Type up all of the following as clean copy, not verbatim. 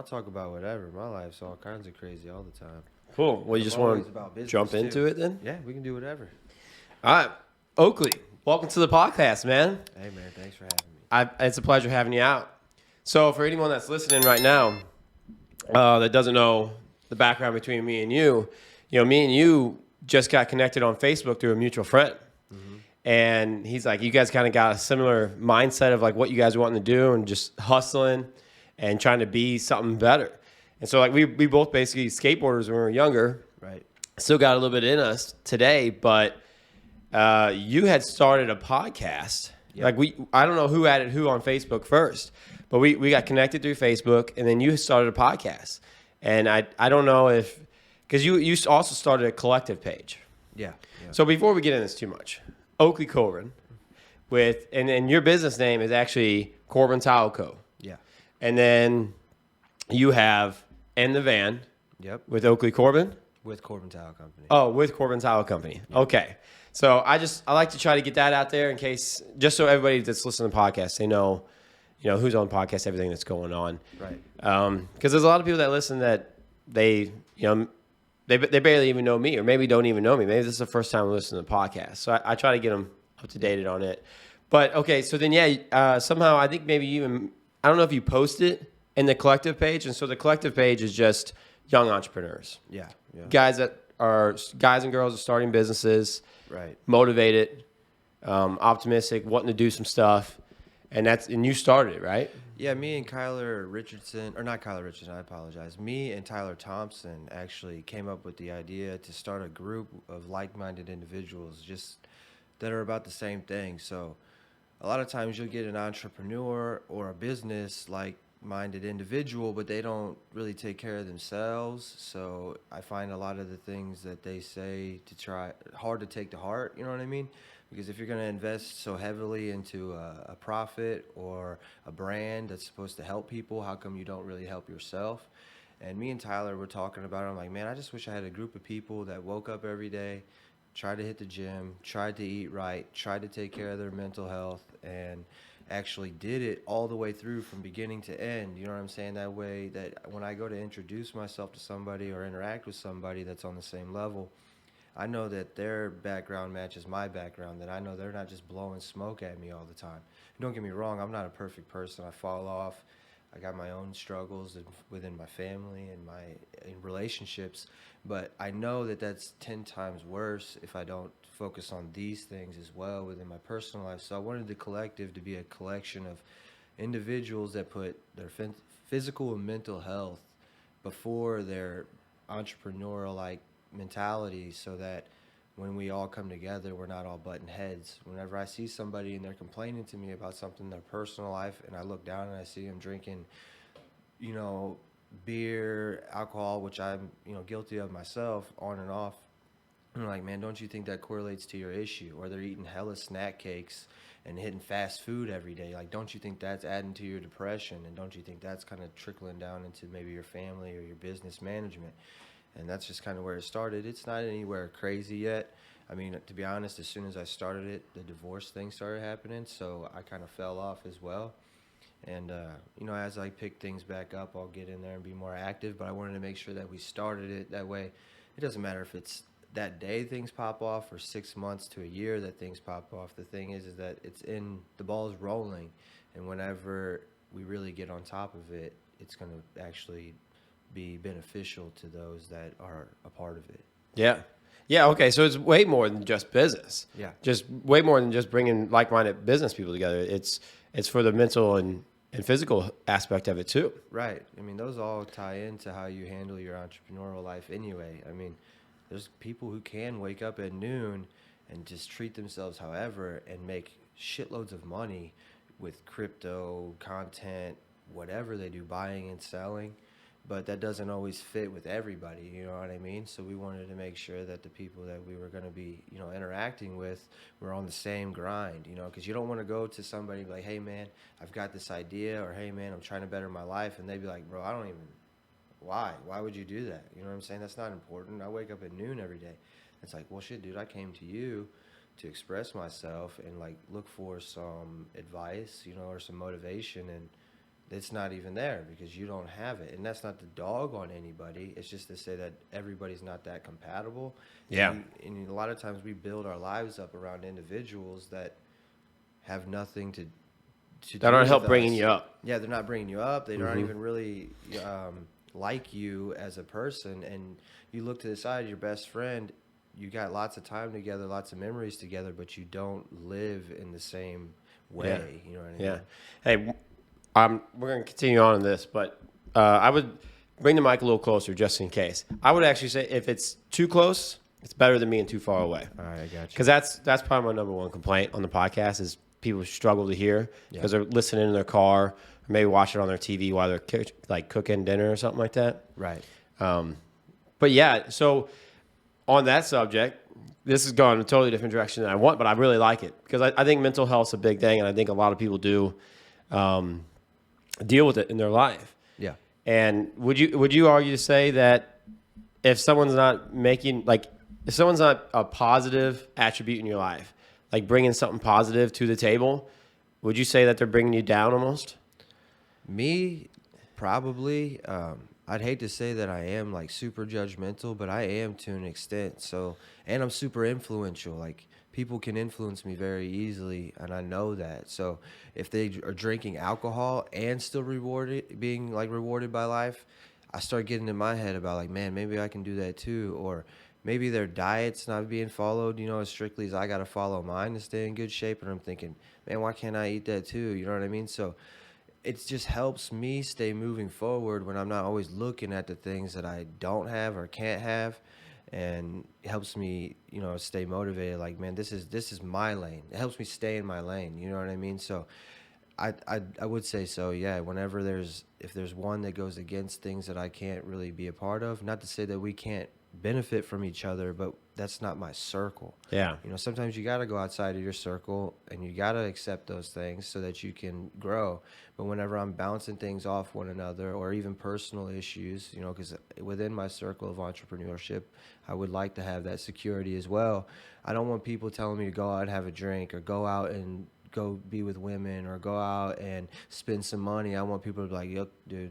talk about whatever. My life's all kinds of crazy all the time. Cool. Well, you I'm just always want about to business, jump too. into it then? Yeah, we can do whatever. All right. Oakley, welcome to the podcast, man. Hey, man, thanks for having me. It's a pleasure having you out. So for anyone that's listening right now that doesn't know the background between me and you, me and you just got connected on Facebook through a mutual friend. Mm-hmm. And he's like, you guys kind of got a similar mindset of like what you guys are wanting to do and just hustling and trying to be something better. And so like we both basically skateboarders when we were younger. Right. Still got a little bit in us today, but you had started a podcast. Yeah. Like I don't know who added who on Facebook first, but we got connected through Facebook, and then you started a podcast. And I don't know if, because you also started a collective page. Yeah. So before we get into this too much, Oakley Corbin, and your business name is actually Corbin Tile Co. Yeah. And then you have In the Van. Yep. With Oakley Corbin. With Corbin Tile Company. Oh, with Corbin Tile Company. Yep. Okay. So I like to try to get that out there in case, just so everybody that's listening to the podcast, they know, who's on the podcast, everything that's going on. Right. Because there's a lot of people that listen that they barely even know me, or maybe don't even know me. Maybe this is the first time we listen to the podcast. So I try to get them up to date on it. But okay, so then somehow I think maybe I don't know if you post it in the collective page, and so the collective page is just young entrepreneurs. Yeah. Guys and girls are starting businesses. Right. Motivated, optimistic, wanting to do some stuff, and you started it, right? Yeah, me and Kyler Richardson, or not Kyler Richardson, I apologize. Me and Tyler Thompson actually came up with the idea to start a group of like-minded individuals just that are about the same thing. So a lot of times you'll get an entrepreneur or a business like-minded individual, but they don't really take care of themselves. So I find a lot of the things that they say hard to take to heart, you know what I mean? Because if you're going to invest so heavily into a profit or a brand that's supposed to help people, how come you don't really help yourself? And me and Tyler were talking about it. I'm like, man, I just wish I had a group of people that woke up every day, tried to hit the gym, tried to eat right, tried to take care of their mental health, and actually did it all the way through from beginning to end. You know what I'm saying? That way that when I go to introduce myself to somebody or interact with somebody that's on the same level, I know that their background matches my background, that I know they're not just blowing smoke at me all the time. And don't get me wrong, I'm not a perfect person. I fall off. I got my own struggles within my family and in relationships, but I know that that's 10 times worse if I don't focus on these things as well within my personal life. So I wanted the collective to be a collection of individuals that put their physical and mental health before their entrepreneurial mentality, so that when we all come together, we're not all butting heads. Whenever I see somebody and they're complaining to me about something in their personal life, and I look down and I see them drinking, beer, alcohol, which I'm, guilty of myself, on and off, I'm like, man, don't you think that correlates to your issue? Or they're eating hella snack cakes and hitting fast food every day. Like, don't you think that's adding to your depression? And don't you think that's kind of trickling down into maybe your family or your business management? And that's just kind of where it started. It's not anywhere crazy yet. I mean, to be honest, as soon as I started it, the divorce thing started happening, so I kind of fell off as well. And, as I pick things back up, I'll get in there and be more active. But I wanted to make sure that we started it that way. It doesn't matter if it's that day things pop off or 6 months to a year that things pop off. The thing is that the ball's rolling. And whenever we really get on top of it, it's going to actually be beneficial to those that are a part of it. Yeah. Okay. So it's way more than just business. Yeah. Just way more than just bringing like-minded business people together. It's for the mental and physical aspect of it too. Right. I mean, those all tie into how you handle your entrepreneurial life anyway. I mean, there's people who can wake up at noon and just treat themselves however and make shitloads of money with crypto, content, whatever they do, buying and selling. But that doesn't always fit with everybody, you know what I mean? So we wanted to make sure that the people that we were going to be, interacting with were on the same grind, because you don't want to go to somebody and be like, hey, man, I've got this idea, or hey, man, I'm trying to better my life. And they'd be like, bro, I don't even, why? Why would you do that? You know what I'm saying? That's not important. I wake up at noon every day. It's like, well, shit, dude, I came to you to express myself and look for some advice, or some motivation, and it's not even there because you don't have it. And that's not the dog on anybody. It's just to say that everybody's not that compatible. Yeah. And a lot of times we build our lives up around individuals that have nothing to That do aren't with help bringing us. you up. Yeah, they're not bringing you up. They aren't Mm-hmm. even really like you as a person. And you look to the side, your best friend, you got lots of time together, lots of memories together, but you don't live in the same Yeah. way. You know what I mean? Yeah. Hey, we're going to continue on in this, but I would bring the mic a little closer just in case. I would actually say if it's too close, it's better than being too far away. All right, I got you. Because that's probably my number one complaint on the podcast is people struggle to hear because they're listening in their car or maybe watching it on their TV while they're like cooking dinner or something like that. Right. But yeah, so on that subject, this has gone in a totally different direction than I want, but I really like it because I think mental health's a big thing, and I think a lot of people do deal with it in their life. Yeah. And would you argue to say that if someone's not if someone's not a positive attribute in your life, like bringing something positive to the table, would you say that they're bringing you down almost? Me, probably. I'd hate to say that I am like super judgmental, but I am to an extent. So, and I'm super influential. Like people can influence me very easily, and I know that. So, if they are drinking alcohol and still being like rewarded by life, I start getting in my head about like, man, maybe I can do that too, or maybe their diet's not being followed, as strictly as I got to follow mine to stay in good shape. And I'm thinking, man, why can't I eat that too? You know what I mean? So it just helps me stay moving forward when I'm not always looking at the things that I don't have or can't have, and it helps me, stay motivated. Like, man, this is my lane. It helps me stay in my lane. You know what I mean? So I would say so. Yeah. Whenever if there's one that goes against things that I can't really be a part of, not to say that we can't benefit from each other, but that's not my circle. Yeah. Sometimes you got to go outside of your circle and you got to accept those things so that you can grow. But whenever I'm bouncing things off one another or even personal issues, because within my circle of entrepreneurship, I would like to have that security as well. I don't want people telling me to go out and have a drink or go out and go be with women or go out and spend some money. I want people to be like, "Yup, dude,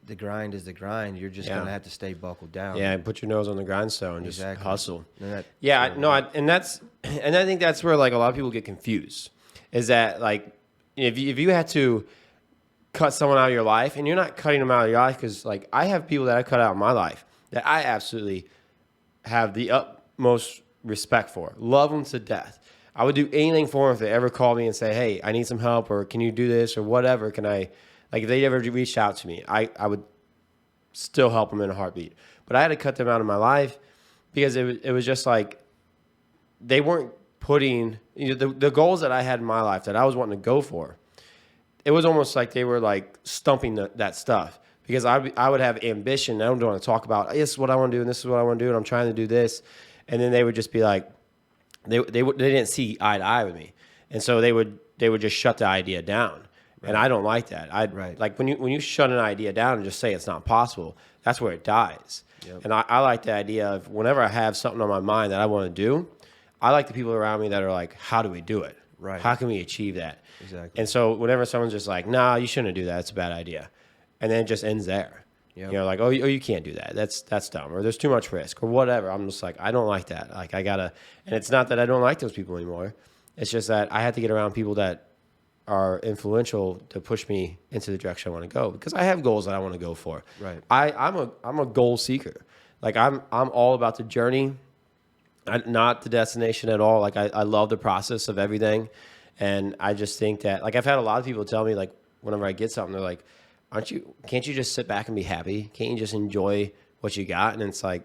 the grind is the grind. You're just gonna have to stay buckled down." Yeah, and put your nose on the grindstone and just hustle. And And I think that's where like a lot of people get confused. Is that like if you had to cut someone out of your life, and you're not cutting them out of your life because like I have people that I cut out of my life that I absolutely have the utmost respect for, love them to death. I would do anything for them if they ever called me and say, "Hey, I need some help," or "Can you do this?" or whatever. Like if they ever reached out to me, I would still help them in a heartbeat. But I had to cut them out of my life because it was just like they weren't putting the goals that I had in my life that I was wanting to go for. It was almost like they were like stumping that stuff because I would have ambition. I don't want to talk about this is what I want to do and this is what I want to do and I'm trying to do this, and then they would just be like they didn't see eye to eye with me, and so they would just shut the idea down. Right. And I don't like that. Like when you shut an idea down and just say it's not possible, that's where it dies. Yep. And I like the idea of whenever I have something on my mind that I want to do, I like the people around me that are like, how do we do it? Right. How can we achieve that? Exactly. And so whenever someone's just like, nah, you shouldn't do that. It's a bad idea. And then it just ends there. Yep. Like, oh, you can't do that. That's dumb. Or there's too much risk or whatever. I'm just like, I don't like that. Like and it's not that I don't like those people anymore. It's just that I had to get around people that are influential to push me into the direction I want to go because I have goals that I want to go for. Right. I'm a goal seeker. Like I'm all about the journey, not the destination at all. Like I love the process of everything. And I just think that like I've had a lot of people tell me like whenever I get something, they're like, can't you just sit back and be happy? Can't you just enjoy what you got? And it's like,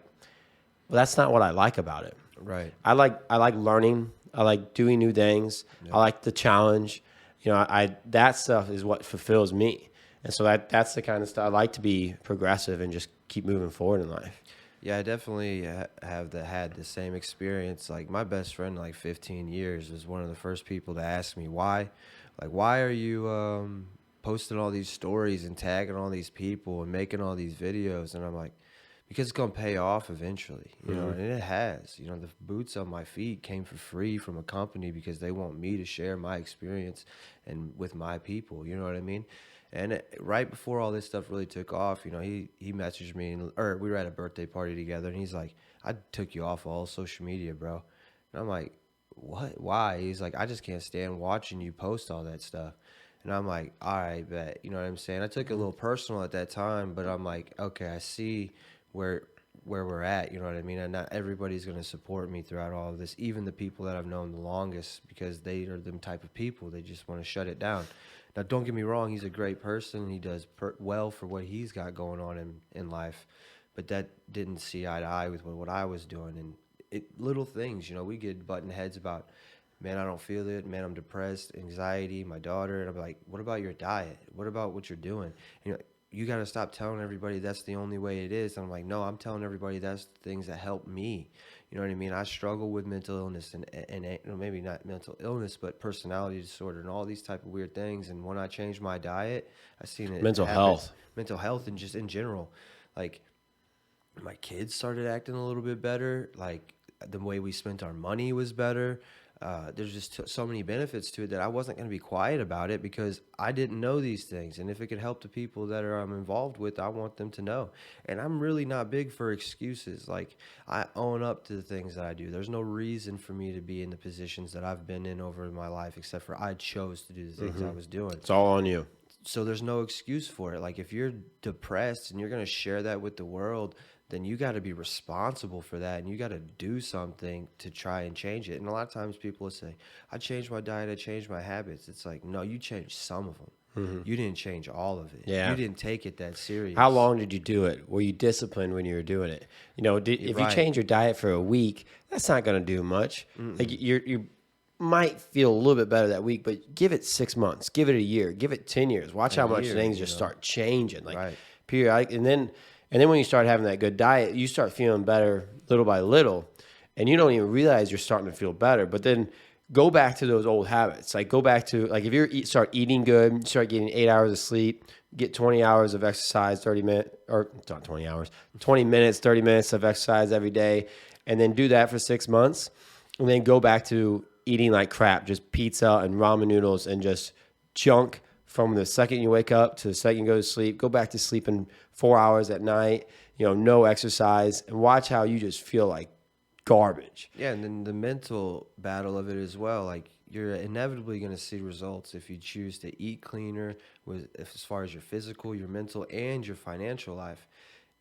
well, that's not what I like about it. Right. I like learning. I like doing new things. Yep. I like the challenge. That stuff is what fulfills me. And so that's the kind of stuff I like to be progressive and just keep moving forward in life. Yeah, I definitely had the same experience. Like my best friend, like 15 years, was one of the first people to ask me why. Like, why are you posting all these stories and tagging all these people and making all these videos? And I'm like, because it's gonna pay off eventually, and it has. The boots on my feet came for free from a company because they want me to share my experience and with my people. You know what I mean? And right before all this stuff really took off, he messaged me, or we were at a birthday party together, and he's like, "I took you off all social media, bro." And I'm like, "What? Why?" He's like, "I just can't stand watching you post all that stuff." And I'm like, "All right, bet." You know what I'm saying? I took it a little personal at that time, but I'm like, "Okay, I see where we're at." You know what I mean? And not everybody's going to support me throughout all of this, even the people that I've known the longest, because they are them type of people. They just want to shut it down. Now, don't get me wrong, he's a great person. He does well for what he's got going on in life, but that didn't see eye to eye with what I was doing. And little things, we get button heads about, man, I don't feel it. Man, I'm depressed, anxiety, my daughter. And I'm like, what about your diet? What about what you're doing? You got to stop telling everybody that's the only way it is. And I'm like, no, I'm telling everybody that's the things that help me. You know what I mean? I struggle with mental illness and maybe not mental illness, but personality disorder and all these type of weird things. And when I changed my diet, I seen it. Mental health. Mental health and just in general. Like, my kids started acting a little bit better. Like, the way we spent our money was better. There's just so many benefits to it that I wasn't going to be quiet about it because I didn't know these things. And if it could help the people that I'm involved with, I want them to know. And I'm really not big for excuses. Like, I own up to the things that I do. There's no reason for me to be in the positions that I've been in over my life, except for I chose to do the things I was doing. It's all on you. So there's no excuse for it. Like, if you're depressed and you're going to share that with the world, then you got to be responsible for that, and you got to do something to try and change it. And a lot of times people will say, I changed my diet, I changed my habits. It's like, no, you changed some of them. You didn't change all of it. Yeah. You didn't take it that serious. How long did you do it? Were you disciplined when you were doing it? If you change your diet for a week, that's not going to do much. Like, you might feel a little bit better that week, but give it 6 months, give it a year, give it 10 years. Watch how much things just start changing, like periodic. And then when you start having that good diet, you start feeling better little by little, and you don't even realize you're starting to feel better. But then go back to those old habits. Like, go back to, like, if you start eating good, start getting 8 hours of sleep, get 20 hours of exercise, 30 minutes, or not 20 hours, 20 minutes, 30 minutes of exercise every day, and then do that for 6 months, and then go back to eating like crap, just pizza and ramen noodles and just junk from the second you wake up to the second you go to sleep. Go back to sleeping 4 hours at night, no exercise, and watch how you just feel like garbage. Yeah, and then the mental battle of it as well. Like, you're inevitably going to see results if you choose to eat cleaner as far as your physical, your mental, and your financial life.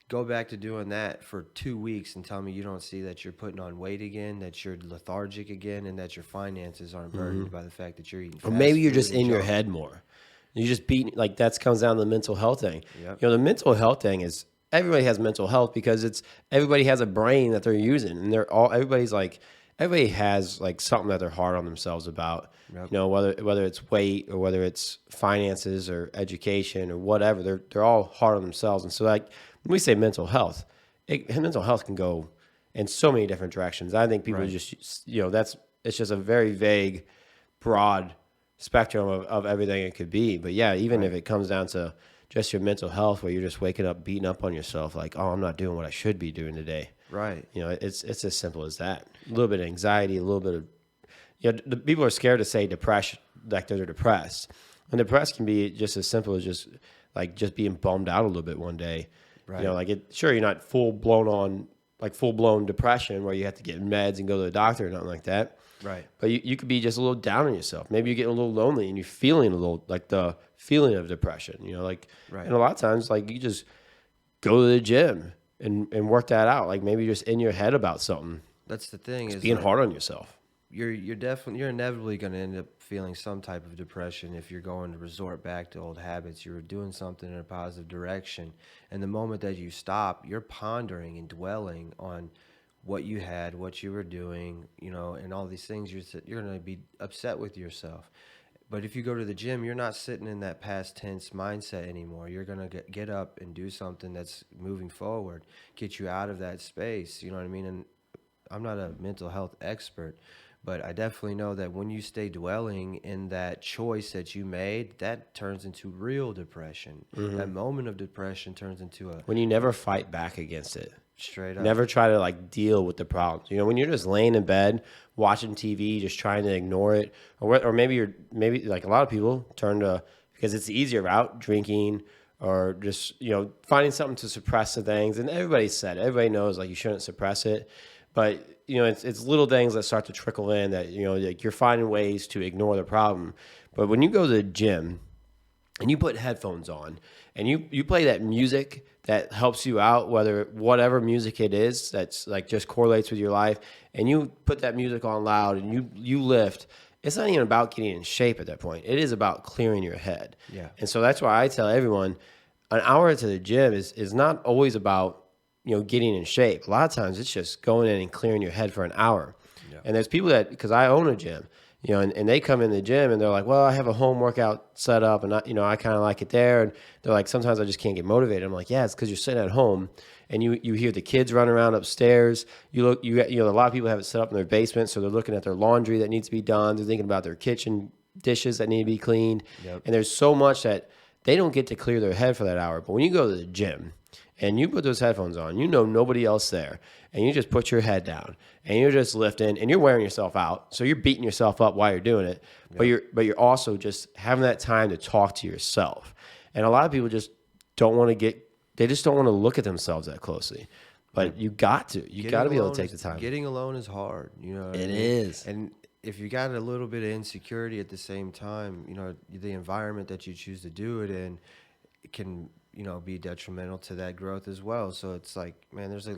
Go back to doing that for 2 weeks and tell me you don't see that you're putting on weight again, that you're lethargic again, and that your finances aren't burdened by the fact that you're eating fast Or maybe you're food just and in your junk. head more. You just beat, like, that comes down to the mental health thing. Yep. The mental health thing is, everybody has mental health because everybody has a brain that they're using, and everybody has like something that they're hard on themselves about. Yep. Whether it's weight or whether it's finances or education or whatever, they're all hard on themselves. And so, like, when we say mental health, mental health can go in so many different directions. I think people just it's just a very vague, broad spectrum of everything it could be. But yeah, even if it comes down to just your mental health, where you're just waking up beating up on yourself, like, oh, I'm not doing what I should be doing today. Right. It's as simple as that. A little bit of anxiety, a little bit of, the people are scared to say depression, like they're depressed. And depressed can be just as simple as just being bummed out a little bit one day. Right. Sure, you're not full blown depression where you have to get meds and go to the doctor or nothing like that. Right. But you could be just a little down on yourself. Maybe you're getting a little lonely and you're feeling a little, like, the feeling of depression, Right. And a lot of times, like, you just go to the gym and work that out. Like, maybe you're just in your head about something. That's the thing, is Being like, hard on yourself. you're inevitably going to end up feeling some type of depression if you're going to resort back to old habits. You're doing something in a positive direction, and the moment that you stop, you're pondering and dwelling on what you had, what you were doing, and all these things. You're going to be upset with yourself. But if you go to the gym, you're not sitting in that past tense mindset anymore. You're going to get up and do something that's moving forward, get you out of that space. You know what I mean? And I'm not a mental health expert, but I definitely know that when you stay dwelling in that choice that you made, that turns into real depression. That moment of depression turns into a When you never fight back against it. straight up. Never try to, like, deal with the problems. When you're just laying in bed watching TV, just trying to ignore it, or maybe like a lot of people because it's the easier route, drinking or just, finding something to suppress the things. And everybody knows like you shouldn't suppress it. But, it's little things that start to trickle in that, like you're finding ways to ignore the problem. But when you go to the gym and you put headphones on and you play that music that helps you out, whatever music it is, that's like just correlates with your life, and you put that music on loud and you lift, it's not even about getting in shape at that point. It is about clearing your head. Yeah. And so that's why I tell everyone an hour to the gym is not always about, getting in shape. A lot of times it's just going in and clearing your head for an hour. Yeah. And there's people because I own a gym, and they come in the gym and they're like, well, I have a home workout set up and I kind of like it there. And they're like, sometimes I just can't get motivated. I'm like, yeah, it's because you're sitting at home and you hear the kids running around upstairs. A lot of people have it set up in their basement. So they're looking at their laundry that needs to be done. They're thinking about their kitchen dishes that need to be cleaned. Yep. And there's so much that they don't get to clear their head for that hour. But when you go to the gym and you put those headphones on, nobody else there, and you just put your head down and you're just lifting and you're wearing yourself out. So you're beating yourself up while you're doing it, yep. but you're also just having that time to talk to yourself. And a lot of people just don't want to look at themselves that closely. But you got to be able to take the time. Getting alone is hard, It is. And if you got a little bit of insecurity at the same time, the environment that you choose to do it in, it can, be detrimental to that growth as well. So it's like, man, there's a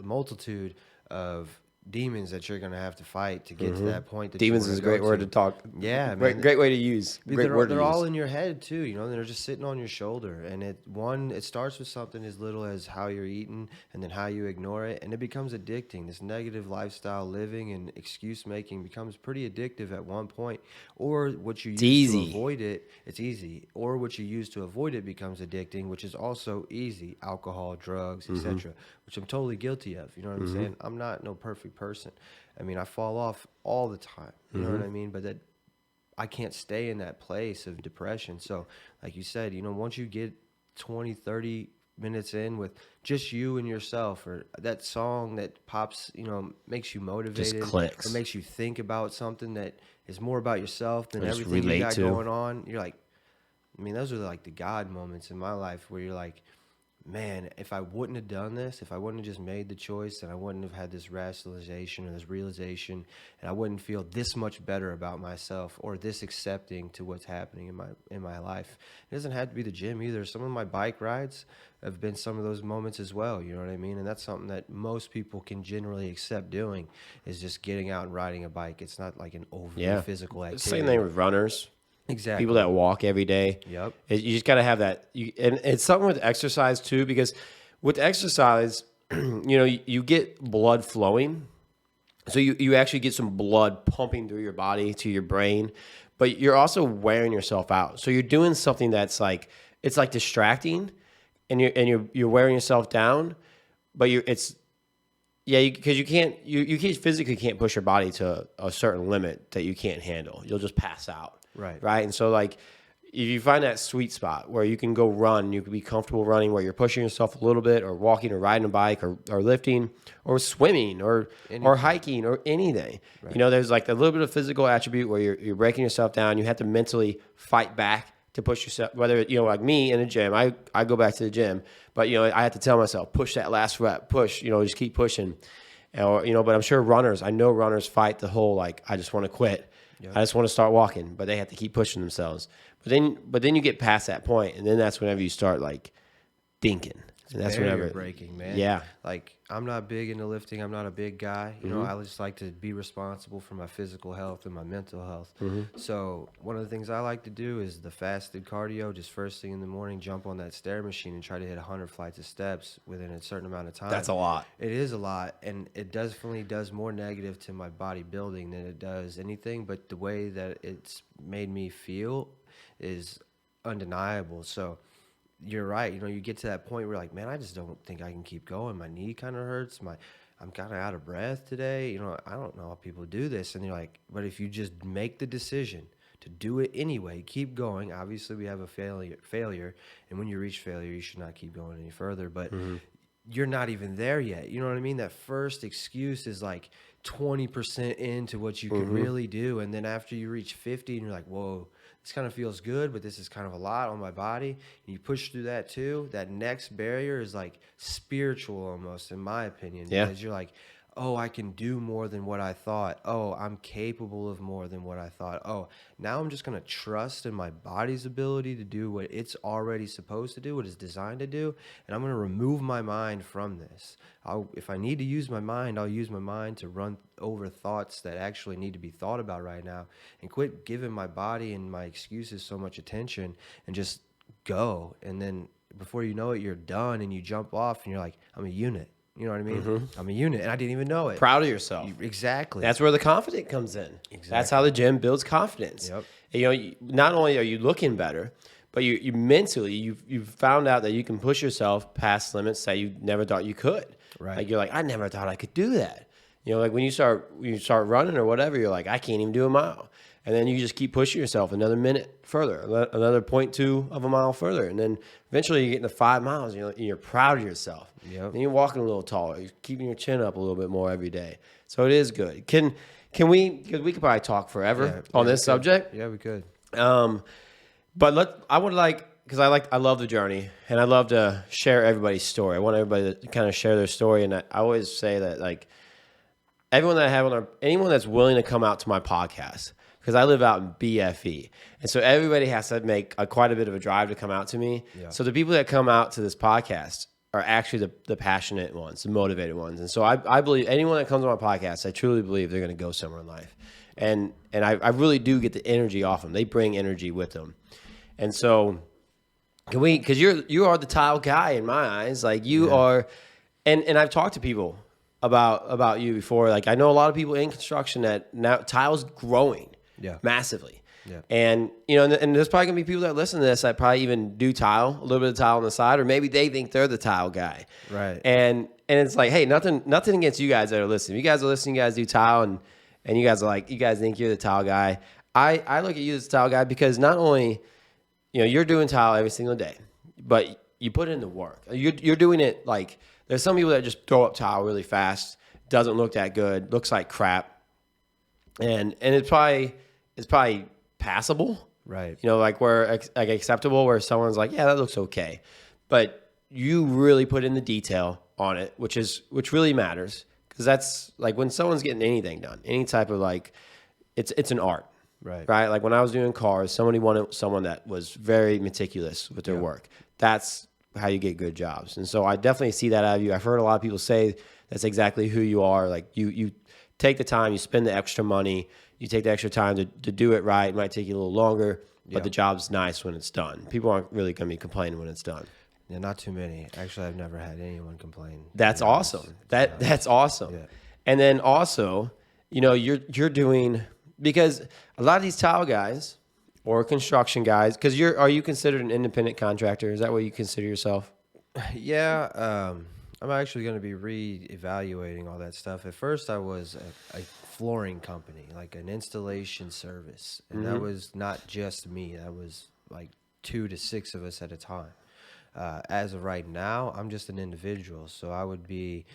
multitude of demons that you're going to have to fight to get to that point. That Demons is a great word to talk. Yeah, man. Great way to use. They're all in your head too, They're just sitting on your shoulder, and it starts with something as little as how you're eating, and then how you ignore it, and it becomes addicting. This negative lifestyle living and excuse making becomes pretty addictive at one point. Or what you use to avoid it, it's easy. Or what you use to avoid it becomes addicting, which is also easy. Alcohol, drugs, etc., which I'm totally guilty of. You know what I'm saying? I'm not no perfect person. I mean, I fall off all the time. You know what I mean? But that I can't stay in that place of depression. So, like you said, once you get 20, 30 minutes in with just you and yourself, or that song that pops, makes you motivated, just clicks, or makes you think about something that is more about yourself than everything you got going on. You're like, those are like the God moments in my life where you're like, man, if I wouldn't have done this, if I wouldn't have just made the choice, then I wouldn't have had this rationalization or this realization, and I wouldn't feel this much better about myself or this accepting to what's happening in my life. It doesn't have to be the gym either. Some of my bike rides have been some of those moments as well. You know what I mean? And that's something that most people can generally accept doing, is just getting out and riding a bike. It's not like an overly physical activity. Same thing with runners. Exactly. People that walk every day. Yep. You just got to have that. And it's something with exercise too, because with exercise, you get blood flowing. So you actually get some blood pumping through your body to your brain, but you're also wearing yourself out. So you're doing something that's like, it's like distracting, and you're wearing yourself down, but because you physically can't push your body to a certain limit that you can't handle. You'll just pass out. Right. And so like, if you find that sweet spot where you can go run, you can be comfortable running, where you're pushing yourself a little bit, or walking or riding a bike, or lifting, or swimming, or hiking, or anything. Right. There's like a little bit of physical attribute where you're breaking yourself down. You have to mentally fight back to push yourself. Whether, like me in the gym, I go back to the gym, but I have to tell myself, push that last rep, push, just keep pushing. Or, but I'm sure I know runners fight the whole, like, I just want to quit. Yep. I just want to start walking, but they have to keep pushing themselves. But then you get past that point, and then that's whenever you start like thinking. And that's whenever breaking, man. Yeah. Like, I'm not big into lifting. I'm not a big guy. I just like to be responsible for my physical health and my mental health. So one of the things I like to do is the fasted cardio. Just first thing in the morning, jump on that stair machine and try to hit 100 flights of steps within a certain amount of time. That's a lot. It is a lot, and it definitely does more negative to my bodybuilding than it does anything. But the way that it's made me feel is undeniable. So you're right. You get to that point where you're like, man, I just don't think I can keep going. My knee kind of hurts. I'm kind of out of breath today. I don't know how people do this. And you're like, but if you just make the decision to do it anyway, keep going. Obviously, we have a failure. And when you reach failure, you should not keep going any further. But you're not even there yet. You know what I mean? That first excuse is like 20% into what you can really do. And then after you reach 50 and you're like, whoa, this kind of feels good, but this is kind of a lot on my body. And you push through that too. That next barrier is like spiritual almost, in my opinion, Yeah. because you're like, oh, I can do more than what I thought. Oh, I'm capable of more than what I thought. Oh, now I'm just going to trust in my body's ability to do what it's already supposed to do, what it's designed to do. And I'm going to remove my mind from this. If I need to use my mind, I'll use my mind to run over thoughts that actually need to be thought about right now, and quit giving my body and my excuses so much attention, and just go. And then before you know it, you're done, and you jump off and you're like, I'm a unit. You know what I mean? I'm a unit, and I didn't even know it. Proud of yourself. Exactly. That's where the confidence comes in. Exactly. That's how the gym builds confidence. Yep. And, not only are you looking better, but you mentally, you've found out that you can push yourself past limits that you never thought you could. Right. Like, you're like, I never thought I could do that. Like when you start running or whatever, you're like, I can't even do a mile. And then you just keep pushing yourself another minute further, another 0.2 of a mile further. And then eventually you get into 5 miles and you're proud of yourself. Yep. And you're walking a little taller. You're keeping your chin up a little bit more every day. So it is good. Can we, because we could probably talk forever on this subject. Yeah, we could. But I would like, because I love the journey, and I love to share everybody's story. I want everybody to kind of share their story. And I always say that, like, everyone that I have anyone that's willing to come out to my podcast, because I live out in BFE. And so everybody has to make quite a bit of a drive to come out to me. Yeah. So the people that come out to this podcast are actually the passionate ones, the motivated ones. And so I believe anyone that comes on my podcast, I truly believe they're going to go somewhere in life. And I really do get the energy off them. They bring energy with them. And so because you are the tile guy in my eyes. Like, you are, and I've talked to people about you before. Like, I know a lot of people in construction that now tile's growing. Yeah, massively. Yeah, and and there's probably gonna be people that listen to this that probably even do tile, a little bit of tile on the side, or maybe they think they're the tile guy. Right. And it's like, hey, nothing against you guys that are listening. You guys are listening. You guys do tile, and you guys are like, you guys think you're the tile guy. I look at you as the tile guy because not only you're doing tile every single day, but you put in the work. You're doing it like, there's some people that just throw up tile really fast, doesn't look that good, looks like crap, and it's probably passable, right? Like where like acceptable, where someone's like, yeah, that looks okay, but you really put in the detail on it, which really matters, because that's like when someone's getting anything done, any type of, like, it's an art, right? Like when I was doing cars, somebody wanted someone that was very meticulous with their work. That's how you get good jobs, and so I definitely see that out of you. I've heard a lot of people say that's exactly who you are. Like, you take the time, you spend the extra money, you take the extra time to do it right. It might take you a little longer, but the job's nice when it's done. People aren't really going to be complaining when it's done. Yeah, not too many. Actually, I've never had anyone complain. That's awesome. That's awesome. Yeah. And then also, you're doing, because a lot of these tile guys or construction guys, because are you considered an independent contractor? Is that what you consider yourself? Yeah. I'm actually going to be re-evaluating all that stuff. At first, I was a flooring company, like an installation service. And that was not just me. That was like 2 to 6 of us at a time. As of right now, I'm just an individual. So I would be,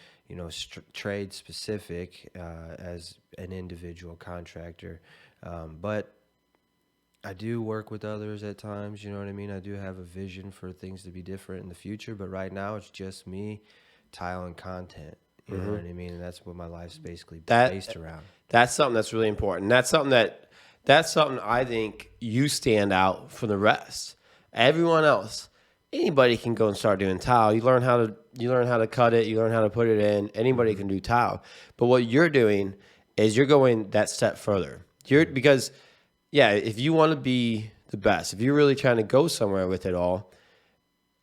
trade specific as an individual contractor. But I do work with others at times, you know what I mean? I do have a vision for things to be different in the future. But right now, it's just me, tile, and content. You know what I mean? And that's what my life's basically based around. That's something that's really important. That's something I think you stand out from the rest. Everyone else, anybody can go and start doing tile. You learn how to cut it, you learn how to put it in. Anybody can do tile. But what you're doing is you're going that step further. Because if you want to be the best, if you're really trying to go somewhere with it all,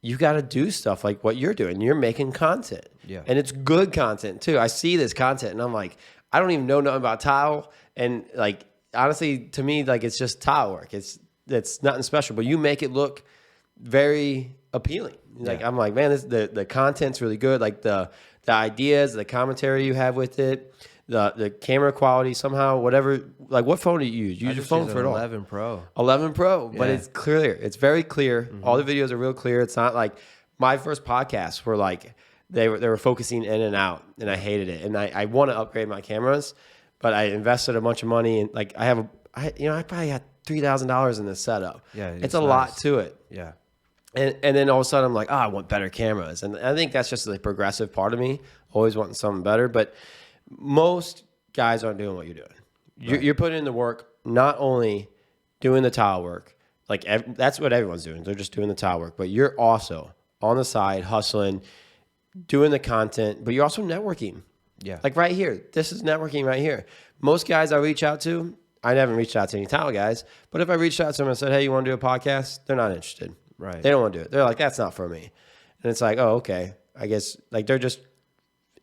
you got to do stuff like what you're doing. You're making content. Yeah. And it's good content too. I see this content and I'm like, I don't even know nothing about tile. And like, honestly, to me, like, it's just tile work. It's nothing special, but you make it look very appealing. Like, I'm like, man, the content's really good. Like the ideas, the commentary you have with it, the camera quality somehow, whatever. Like, what phone do you use? You use your phone for it all. 11 Pro. 11 Pro, but it's clear. It's very clear. All the videos are real clear. It's not like my first podcasts were like, they were focusing in and out, and I hated it. And I want to upgrade my cameras, but I invested a bunch of money, and like I probably had $3,000 in this setup. Yeah, It's it's a lot nice. to it. Yeah. And then all of a sudden I'm like, oh, I want better cameras. And I think that's just the progressive part of me, always wanting something better. But most guys aren't doing what you're doing. Right. You're putting in the work, not only doing the tile work, like that's what everyone's doing. They're just doing the tile work, but you're also on the side hustling, doing the content, but you're also networking. Yeah. Like right here, this is networking right here. Most guys I reach out to, I haven't reached out to any tile guys, but if I reached out to them and said, hey, you want to do a podcast? They're not interested. Right. They don't want to do it. They're like, that's not for me. And it's like, oh, okay. I guess like they're just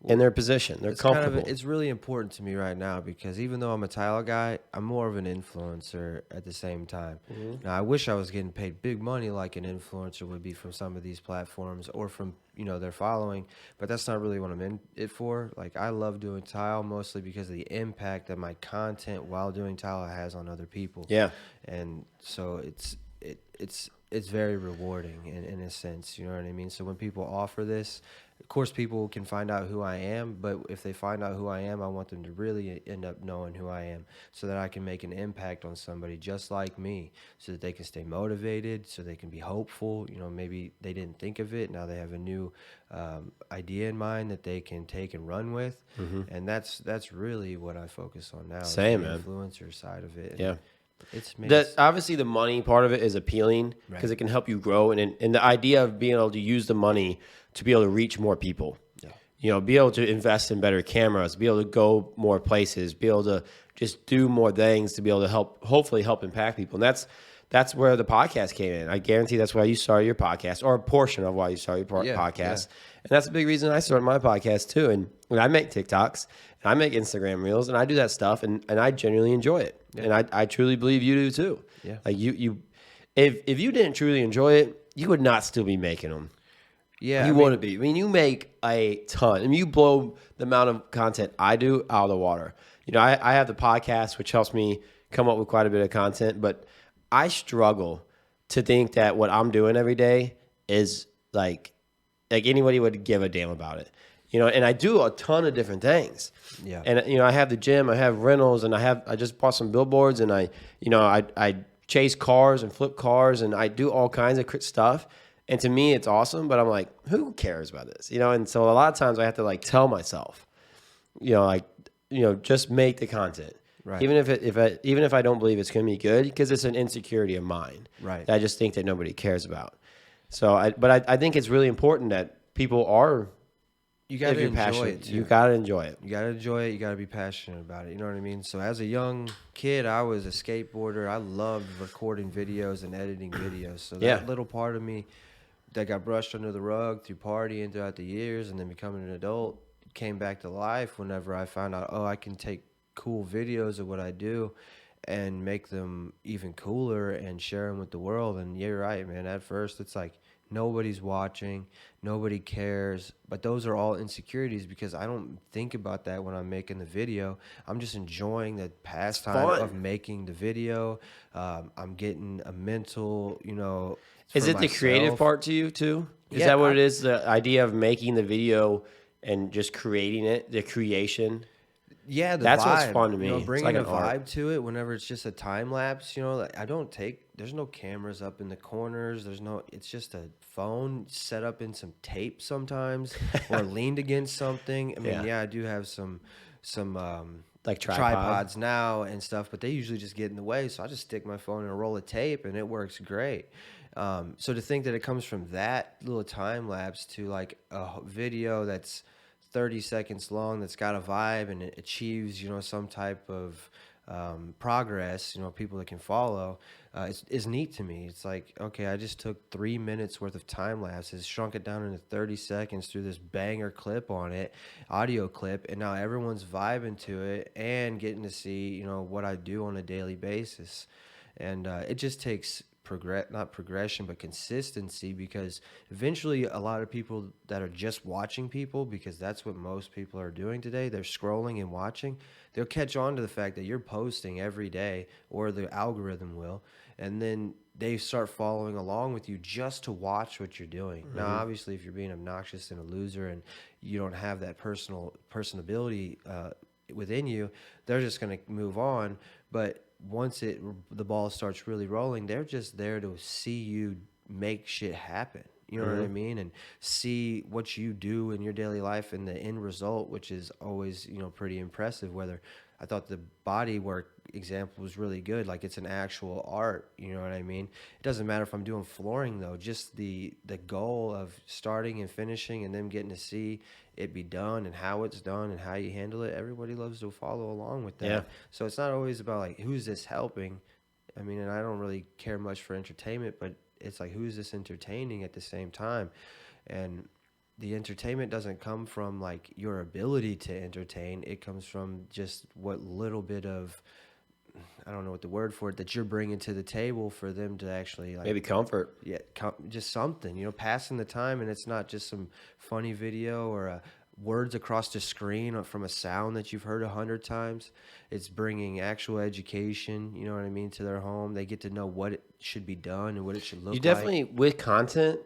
in their position. They're comfortable. It's really important to me right now because even though I'm a tile guy, I'm more of an influencer at the same time. Now, I wish I was getting paid big money like an influencer would be from some of these platforms or from, their following, but that's not really what I'm in it for. Like, I love doing tile mostly because of the impact that my content while doing tile has on other people. Yeah. And so it's very rewarding in a sense, you know what I mean? So when people offer this, of course, people can find out who I am, but if they find out who I am, I want them to really end up knowing who I am so that I can make an impact on somebody just like me so that they can stay motivated, so they can be hopeful. Maybe they didn't think of it. Now they have a new idea in mind that they can take and run with. And that's really what I focus on now. Same, is the man. Influencer side of it. Yeah. Obviously the money part of it is appealing because Right. it can help you grow. And the idea of being able to use the money to be able to reach more people, be able to invest in better cameras, be able to go more places, be able to just do more things to be able to hopefully help impact people. And that's where the podcast came in. I guarantee that's why you started your podcast, or a portion of why you started your podcast. Yeah. And that's a big reason I started my podcast too. And I make TikToks and I make Instagram reels and I do that stuff and I genuinely enjoy it. Yeah. And I truly believe you do too. Yeah. Like if you didn't truly enjoy it, you would not still be making them. Yeah. You wouldn't be. I mean, you make a ton. I mean, you blow the amount of content I do out of the water. I have the podcast, which helps me come up with quite a bit of content, but I struggle to think that what I'm doing every day is like anybody would give a damn about it. And I do a ton of different things. Yeah. And I have the gym, I have rentals, and I just bought some billboards, and I chase cars and flip cars, and I do all kinds of stuff. And to me, it's awesome, but I'm like, who cares about this? And so a lot of times I have to tell myself, just make the content. Right. Even if I don't believe it's going to be good, because it's an insecurity of mine. Right. That I just think that nobody cares about. So I think it's really important that people are. You got to enjoy passionate, it too. you got to enjoy it. You got to enjoy it. You got to be passionate about it. You know what I mean? So as a young kid, I was a skateboarder. I loved recording videos and editing videos. So that little part of me that got brushed under the rug through partying throughout the years and then becoming an adult came back to life whenever I found out, I can take cool videos of what I do and make them even cooler and share them with the world. And you're right, man. At first, it's like nobody's watching, nobody cares. But those are all insecurities because I don't think about that when I'm making the video. I'm just enjoying the pastime of making the video. I'm getting a mental, Is it the creative part to you too? Is that what it is? The idea of making the video and just creating it, the creation. Yeah, that's vibe. What's fun to me. Bringing like a vibe to it whenever it's just a time lapse. I don't take. There's no cameras up in the corners. It's just a phone set up in some tape sometimes, or leaned against something. I mean, I do have some like tripods now and stuff, but they usually just get in the way. So I just stick my phone in a roll of tape, and it works great. So to think that it comes from that little time lapse to like a video that's 30 seconds long that's got a vibe and it achieves, some type of progress, people that can follow, is neat to me. It's like, okay, I just took 3 minutes worth of time lapses, shrunk it down into 30 seconds through this banger clip on it, audio clip, and now everyone's vibing to it and getting to see, what I do on a daily basis. And it just takes not progression, but consistency, because eventually a lot of people that are just watching people, because that's what most people are doing today, they're scrolling and watching, they'll catch on to the fact that you're posting every day, or the algorithm will, and then they start following along with you just to watch what you're doing. Now, obviously, if you're being obnoxious and a loser and you don't have that personability within you, they're just going to move on. But once the ball starts really rolling, they're just there to see you make shit happen. You know what I mean? And see what you do in your daily life and the end result, which is always, pretty impressive. Whether I thought the body work example was really good, like it's an actual art. You know what I mean? It doesn't matter if I'm doing flooring though. Just the goal of starting and finishing, and them getting to see it be done and how it's done and how you handle it. Everybody loves to follow along with that. Yeah. So it's not always about like who's this helping. I mean, and I don't really care much for entertainment, but it's like who's this entertaining at the same time. And the entertainment doesn't come from like your ability to entertain. It comes from just what little bit of, I don't know what the word for it, that you're bringing to the table for them to actually like Maybe comfort. yeah, just something, passing the time. And it's not just some funny video or words across the screen from a sound that you've heard 100 times. It's bringing actual education, you know what I mean, to their home. They get to know what it should be done and what it should look You like. definitely, with content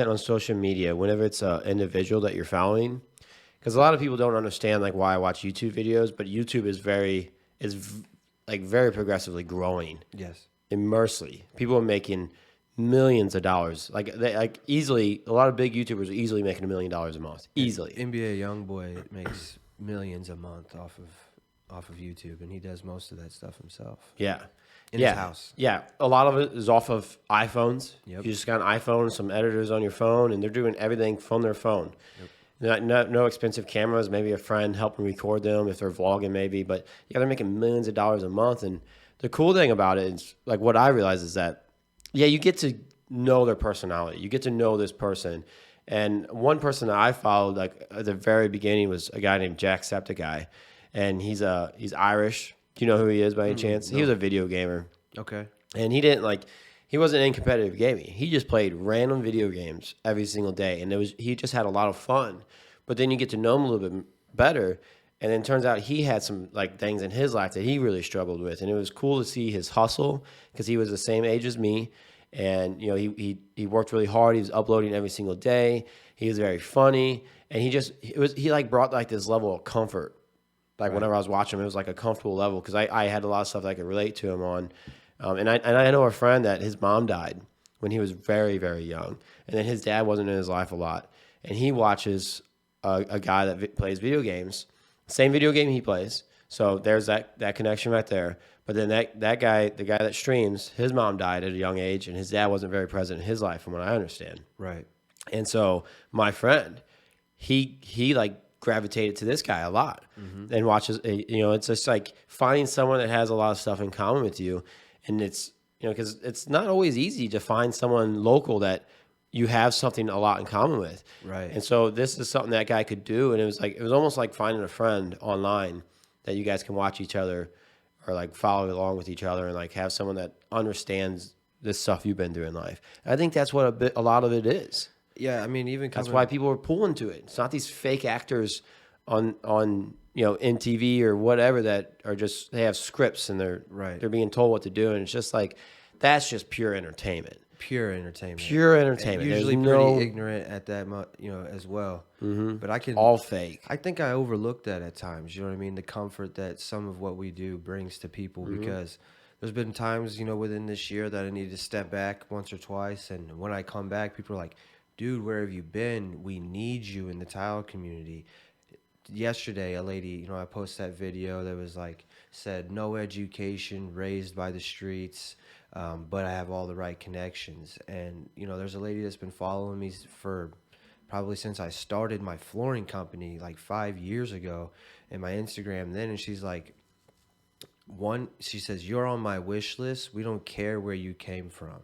on social media, whenever it's an individual that you're following, because a lot of people don't understand like why I watch YouTube videos, but YouTube is very progressively growing Yes. immensely. People are making millions of dollars. Like easily, a lot of big YouTubers are easily making $1 million a month. Easily. NBA YoungBoy makes millions a month off of YouTube, and he does most of that stuff himself. Yeah. In his house. Yeah. A lot of it is off of iPhones. Yep. You just got an iPhone, some editors on your phone, and they're doing everything from their phone. Yep. No expensive cameras, maybe a friend helping record them if they're vlogging maybe, but yeah, they're making millions of dollars a month. And the cool thing about it is, like, what I realize is that, yeah, you get to know their personality. You get to know this person. And one person that I followed, like, at the very beginning was a guy named Jacksepticeye, and he's Irish. Do you know who he is by any chance? No. He was a video gamer. Okay. And he wasn't in competitive gaming. He just played random video games every single day, and he just had a lot of fun. But then you get to know him a little bit better, and then it turns out he had some like things in his life that he really struggled with, and it was cool to see his hustle because he was the same age as me, and he worked really hard. He was uploading every single day. He was very funny, and he like brought like this level of comfort. Like whenever I was watching him, it was like a comfortable level because I had a lot of stuff that I could relate to him on. And I know a friend that his mom died when he was very, very young. And then his dad wasn't in his life a lot. And he watches a guy that plays video games, same video game he plays. So there's that connection right there. But then that guy, the guy that streams, his mom died at a young age, and his dad wasn't very present in his life from what I understand. Right. And so my friend, he like gravitated to this guy a lot and watches, it's just like finding someone that has a lot of stuff in common with you. And it's, because it's not always easy to find someone local that you have something a lot in common with. Right. And so this is something that guy could do. And it was almost like finding a friend online that you guys can watch each other or like follow along with each other and like have someone that understands this stuff you've been through in life. And I think that's what a lot of it is. Yeah, I mean, That's why people are pulling to it. It's not these fake actors on in TV or whatever that are just, they have scripts and they're being told what to do, and it's just like that's just pure entertainment. Pure entertainment. Pure entertainment. And usually pretty ignorant at that, as well. Mm-hmm. But all fake. I think I overlooked that at times. You know what I mean? The comfort that some of what we do brings to people because there's been times, within this year that I needed to step back once or twice, and when I come back, people are like, dude, where have you been? We need you in the tile community. Yesterday, a lady, I posted that video that was like, said, no education, raised by the streets, but I have all the right connections. And, there's a lady that's been following me for probably since I started my flooring company like 5 years ago in my Instagram then. And she's like, she says, you're on my wish list. We don't care where you came from.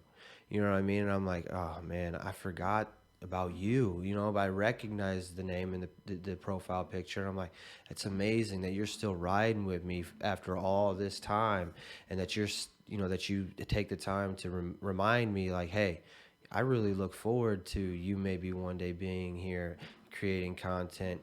You know what I mean? And I'm like, oh man, I forgot about you, but I recognize the name in the profile picture. And I'm like, it's amazing that you're still riding with me after all this time, and that that you take the time to remind me like, hey, I really look forward to you maybe one day being here, creating content,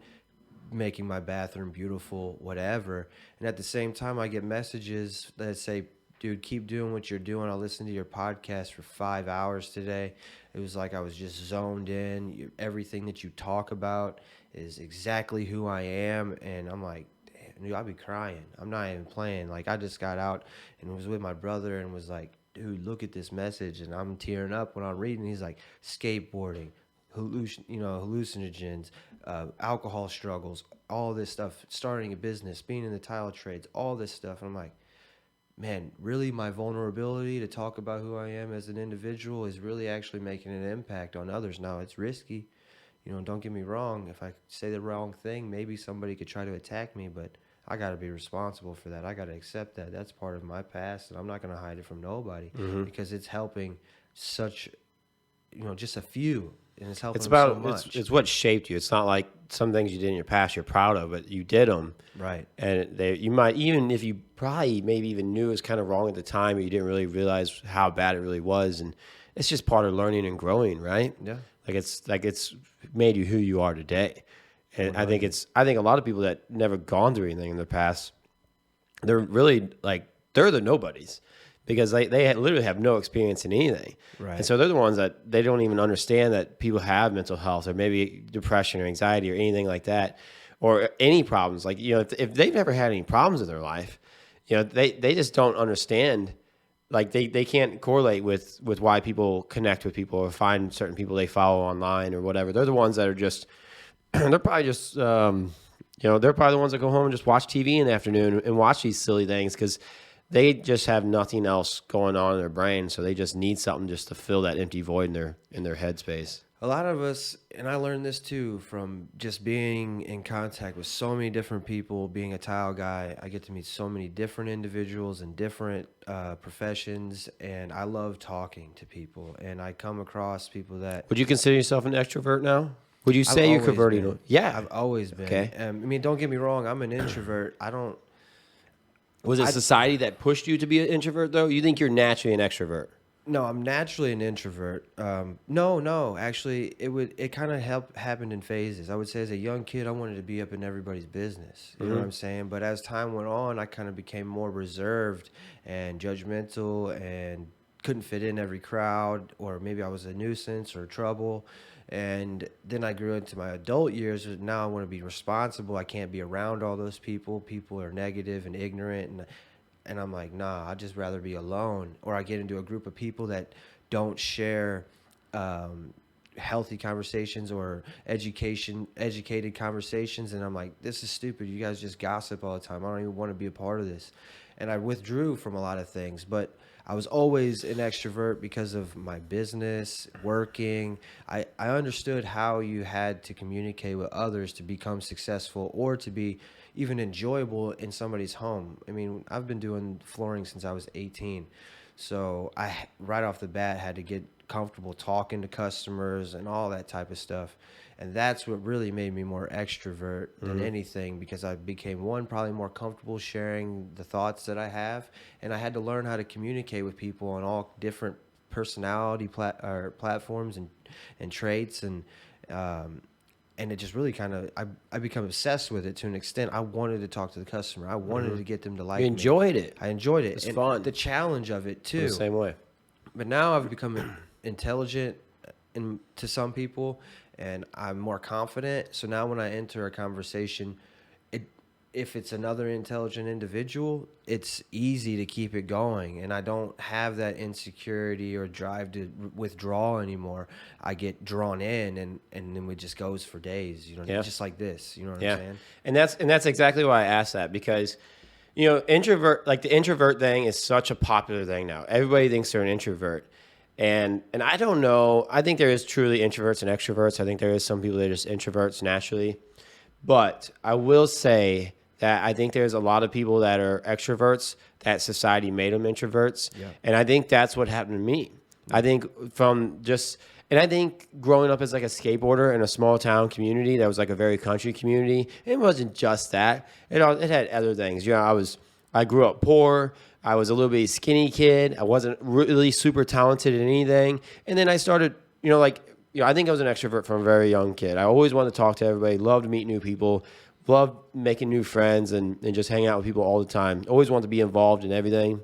making my bathroom beautiful, whatever. And at the same time, I get messages that say, dude, keep doing what you're doing. I listened to your podcast for 5 hours today. It was like I was just zoned in. Everything that you talk about is exactly who I am. And I'm like, damn, dude, I'd be crying. I'm not even playing. Like, I just got out and was with my brother and was like, dude, look at this message. And I'm tearing up when I'm reading. He's like, skateboarding, hallucinogens, alcohol struggles, all this stuff, starting a business, being in the tile trades, all this stuff. And I'm like, man, really my vulnerability to talk about who I am as an individual is really actually making an impact on others. Now, it's risky. Don't get me wrong. If I say the wrong thing, maybe somebody could try to attack me, but I got to be responsible for that. I got to accept that. That's part of my past, and I'm not going to hide it from nobody because it's helping such, just a few, and it's helping It's them so about much. it's what shaped you. It's not like some things you did in your past you're proud of, but you did them. Right. And you might, even if you probably maybe even knew it was kind of wrong at the time, or you didn't really realize how bad it really was. And it's just part of learning and growing, right? Yeah. It's made you who you are today. And I think a lot of people that never gone through anything in the past, they're really they're the nobodies because they literally have no experience in anything. Right. And so they're the ones that they don't even understand that people have mental health or maybe depression or anxiety or anything like that, or any problems. If they've never had any problems in their life, they just don't understand. They can't correlate with why people connect with people or find certain people they follow online or whatever. They're the ones that are just, they're probably just, they're probably the ones that go home and just watch TV in the afternoon and watch these silly things because they just have nothing else going on in their brain. So they just need something just to fill that empty void in their headspace. A lot of us, and I learned this too from just being in contact with so many different people, being a tile guy. I get to meet so many different individuals in different professions, and I love talking to people. And I come across people that... Would you consider yourself an extrovert now? Would you say I've you're always converting? been. Yeah. I've always been. Okay. Don't get me wrong. I'm an introvert. Was it society that pushed you to be an introvert, though? You think you're naturally an extrovert? No, I'm naturally an introvert. No, actually, it kind of happened in phases. I would say as a young kid, I wanted to be up in everybody's business. You know what I'm saying? But as time went on, I kind of became more reserved and judgmental and couldn't fit in every crowd, or maybe I was a nuisance or trouble. And then I grew into my adult years. Now I want to be responsible. I can't be around all those people. People are negative and ignorant, and I'm like, nah, I'd just rather be alone. Or I get into a group of people that don't share healthy conversations or educated conversations. And I'm like, this is stupid. You guys just gossip all the time. I don't even want to be a part of this. And I withdrew from a lot of things. But I was always an extrovert because of my business, working. I understood how you had to communicate with others to become successful or to be even enjoyable in somebody's home. I mean, I've been doing flooring since I was 18. So I, right off the bat, had to get comfortable talking to customers and all that type of stuff. And that's what really made me more extrovert than anything, because I became, probably more comfortable sharing the thoughts that I have. And I had to learn how to communicate with people on all different personality platforms and traits. And it just really kind of, I become obsessed with it to an extent. I wanted to talk to the customer. I wanted to get them to like me. You enjoyed it. I enjoyed it. It's and fun. the challenge of it too. The same way. But now I've become intelligent to some people, and I'm more confident. So now when I enter a conversation, if it's another intelligent individual, it's easy to keep it going. And I don't have that insecurity or drive to withdraw anymore. I get drawn in, and then it just goes for days, just like this. You know what I'm saying? And that's exactly why I asked that, because the introvert thing is such a popular thing now. Everybody thinks they're an introvert. And I don't know. I think there is truly introverts and extroverts. I think there is some people that are just introverts naturally. But I will say that I think there's a lot of people that are extroverts that society made them introverts. Yeah. And I think that's what happened to me. Yeah. I think I think growing up as like a skateboarder in a small town community that was like a very country community, it wasn't just that. It had other things. I grew up poor. I was a little bit skinny kid. I wasn't really super talented in anything. And then I started, I think I was an extrovert from a very young kid. I always wanted to talk to everybody, loved to meet new people, loved making new friends and just hanging out with people all the time. Always wanted to be involved in everything.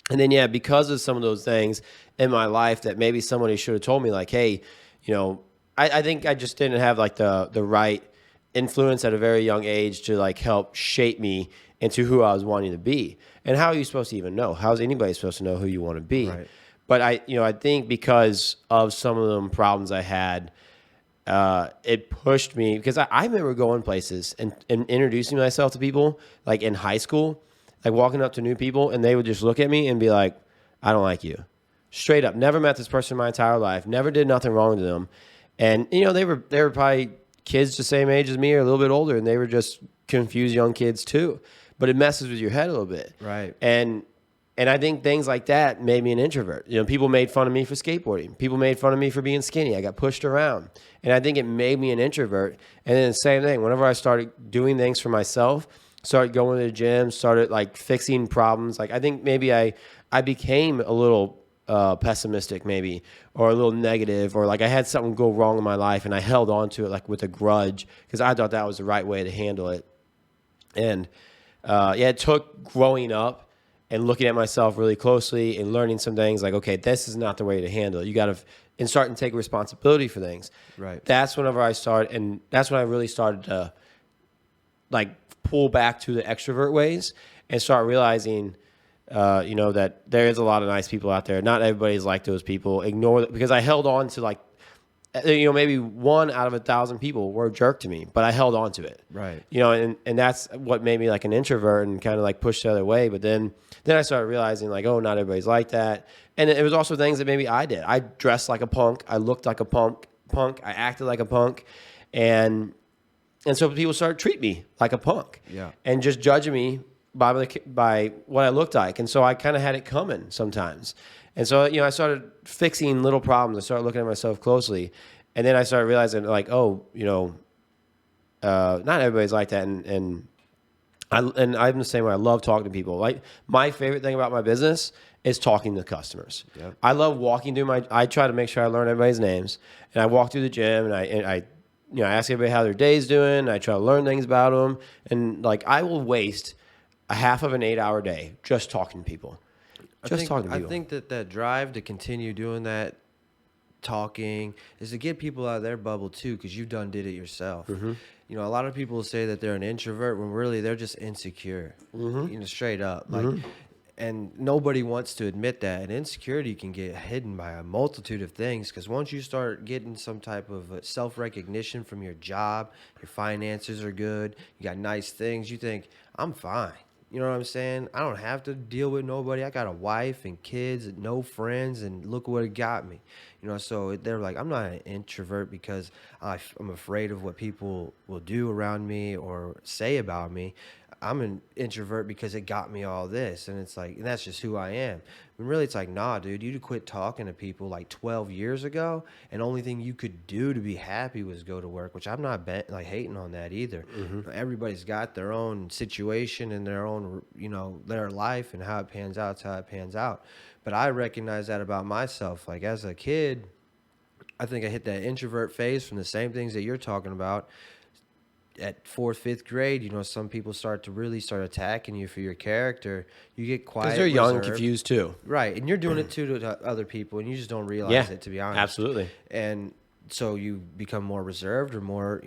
And then, because of some of those things in my life that maybe somebody should have told me, like, hey, I think I just didn't have like the right influence at a very young age to like help shape me into who I was wanting to be. And how are you supposed to even know? How's anybody supposed to know who you want to be? Right. But I think because of some of them problems I had, it pushed me because I remember going places and introducing myself to people like in high school, like walking up to new people and they would just look at me and be like, I don't like you. Straight up. Never met this person in my entire life. Never did nothing wrong to them. And, they were probably kids the same age as me or a little bit older, and they were just confused young kids too. But it messes with your head a little bit. Right. And I think things like that made me an introvert. People made fun of me for skateboarding. People made fun of me for being skinny. I got pushed around. And I think it made me an introvert. And then the same thing, whenever I started doing things for myself, started going to the gym, started like fixing problems, like I think maybe I became a little pessimistic maybe, or a little negative, or like I had something go wrong in my life and I held on to it like with a grudge because I thought that was the right way to handle it. And it took growing up and looking at myself really closely and learning some things like, okay, this is not the way to handle it. You got to and start and take responsibility for things. Right. That's whenever I started, and that's when I really started to like pull back to the extrovert ways and start realizing that there is a lot of nice people out there. Not everybody's like those people. Because I held on to like, maybe 1 out of 1,000 people were a jerk to me, but I held on to it. Right. And that's what made me like an introvert and kind of like push the other way. But then I started realizing like, oh, not everybody's like that. And it was also things that maybe I did. I dressed like a punk. I looked like a punk. I acted like a punk. And so people started treating me like a punk. Yeah. And just judging me by what I looked like. And so I kind of had it coming sometimes. And so, I started fixing little problems. I started looking at myself closely. And then I started realizing like, not everybody's like that. And I'm the same way. I love talking to people. Like my favorite thing about my business is talking to customers. Yep. I love walking through I try to make sure I learn everybody's names. And I walk through the gym and I ask everybody how their day's doing. I try to learn things about them. And like I will waste a half of an 8-hour day just talking to people. Talking to people. I think that drive to continue doing that, talking, is to get people out of their bubble too, because you've did it yourself. Mm-hmm. A lot of people say that they're an introvert when really they're just insecure. Mm-hmm. Straight up. Like, Mm-hmm. and nobody wants to admit that. And insecurity can get hidden by a multitude of things, because once you start getting some type of self-recognition from your job, your finances are good, you got nice things, you think, I'm fine. You know what I'm saying? I don't have to deal with nobody. I got a wife and kids and no friends, and look what it got me. So they're like, I'm not an introvert because I'm afraid of what people will do around me or say about me. I'm an introvert because it got me all this. And it's like, and that's just who I am. And really, it's like, nah, dude, you quit talking to people like 12 years ago, and only thing you could do to be happy was go to work, which I'm not hating on that either. Mm-hmm. Everybody's got their own situation and their own, their life, and how it pans out, it's how it pans out. But I recognize that about myself. Like as a kid, I think I hit that introvert phase from the same things that you're talking about. At 4th, 5th grade, some people start attacking you for your character. You get quiet. Because they're young and reserved. confused too. Right. And you're doing it too to other people, and you just don't realize it, to be honest. Absolutely. And so you become more reserved or more,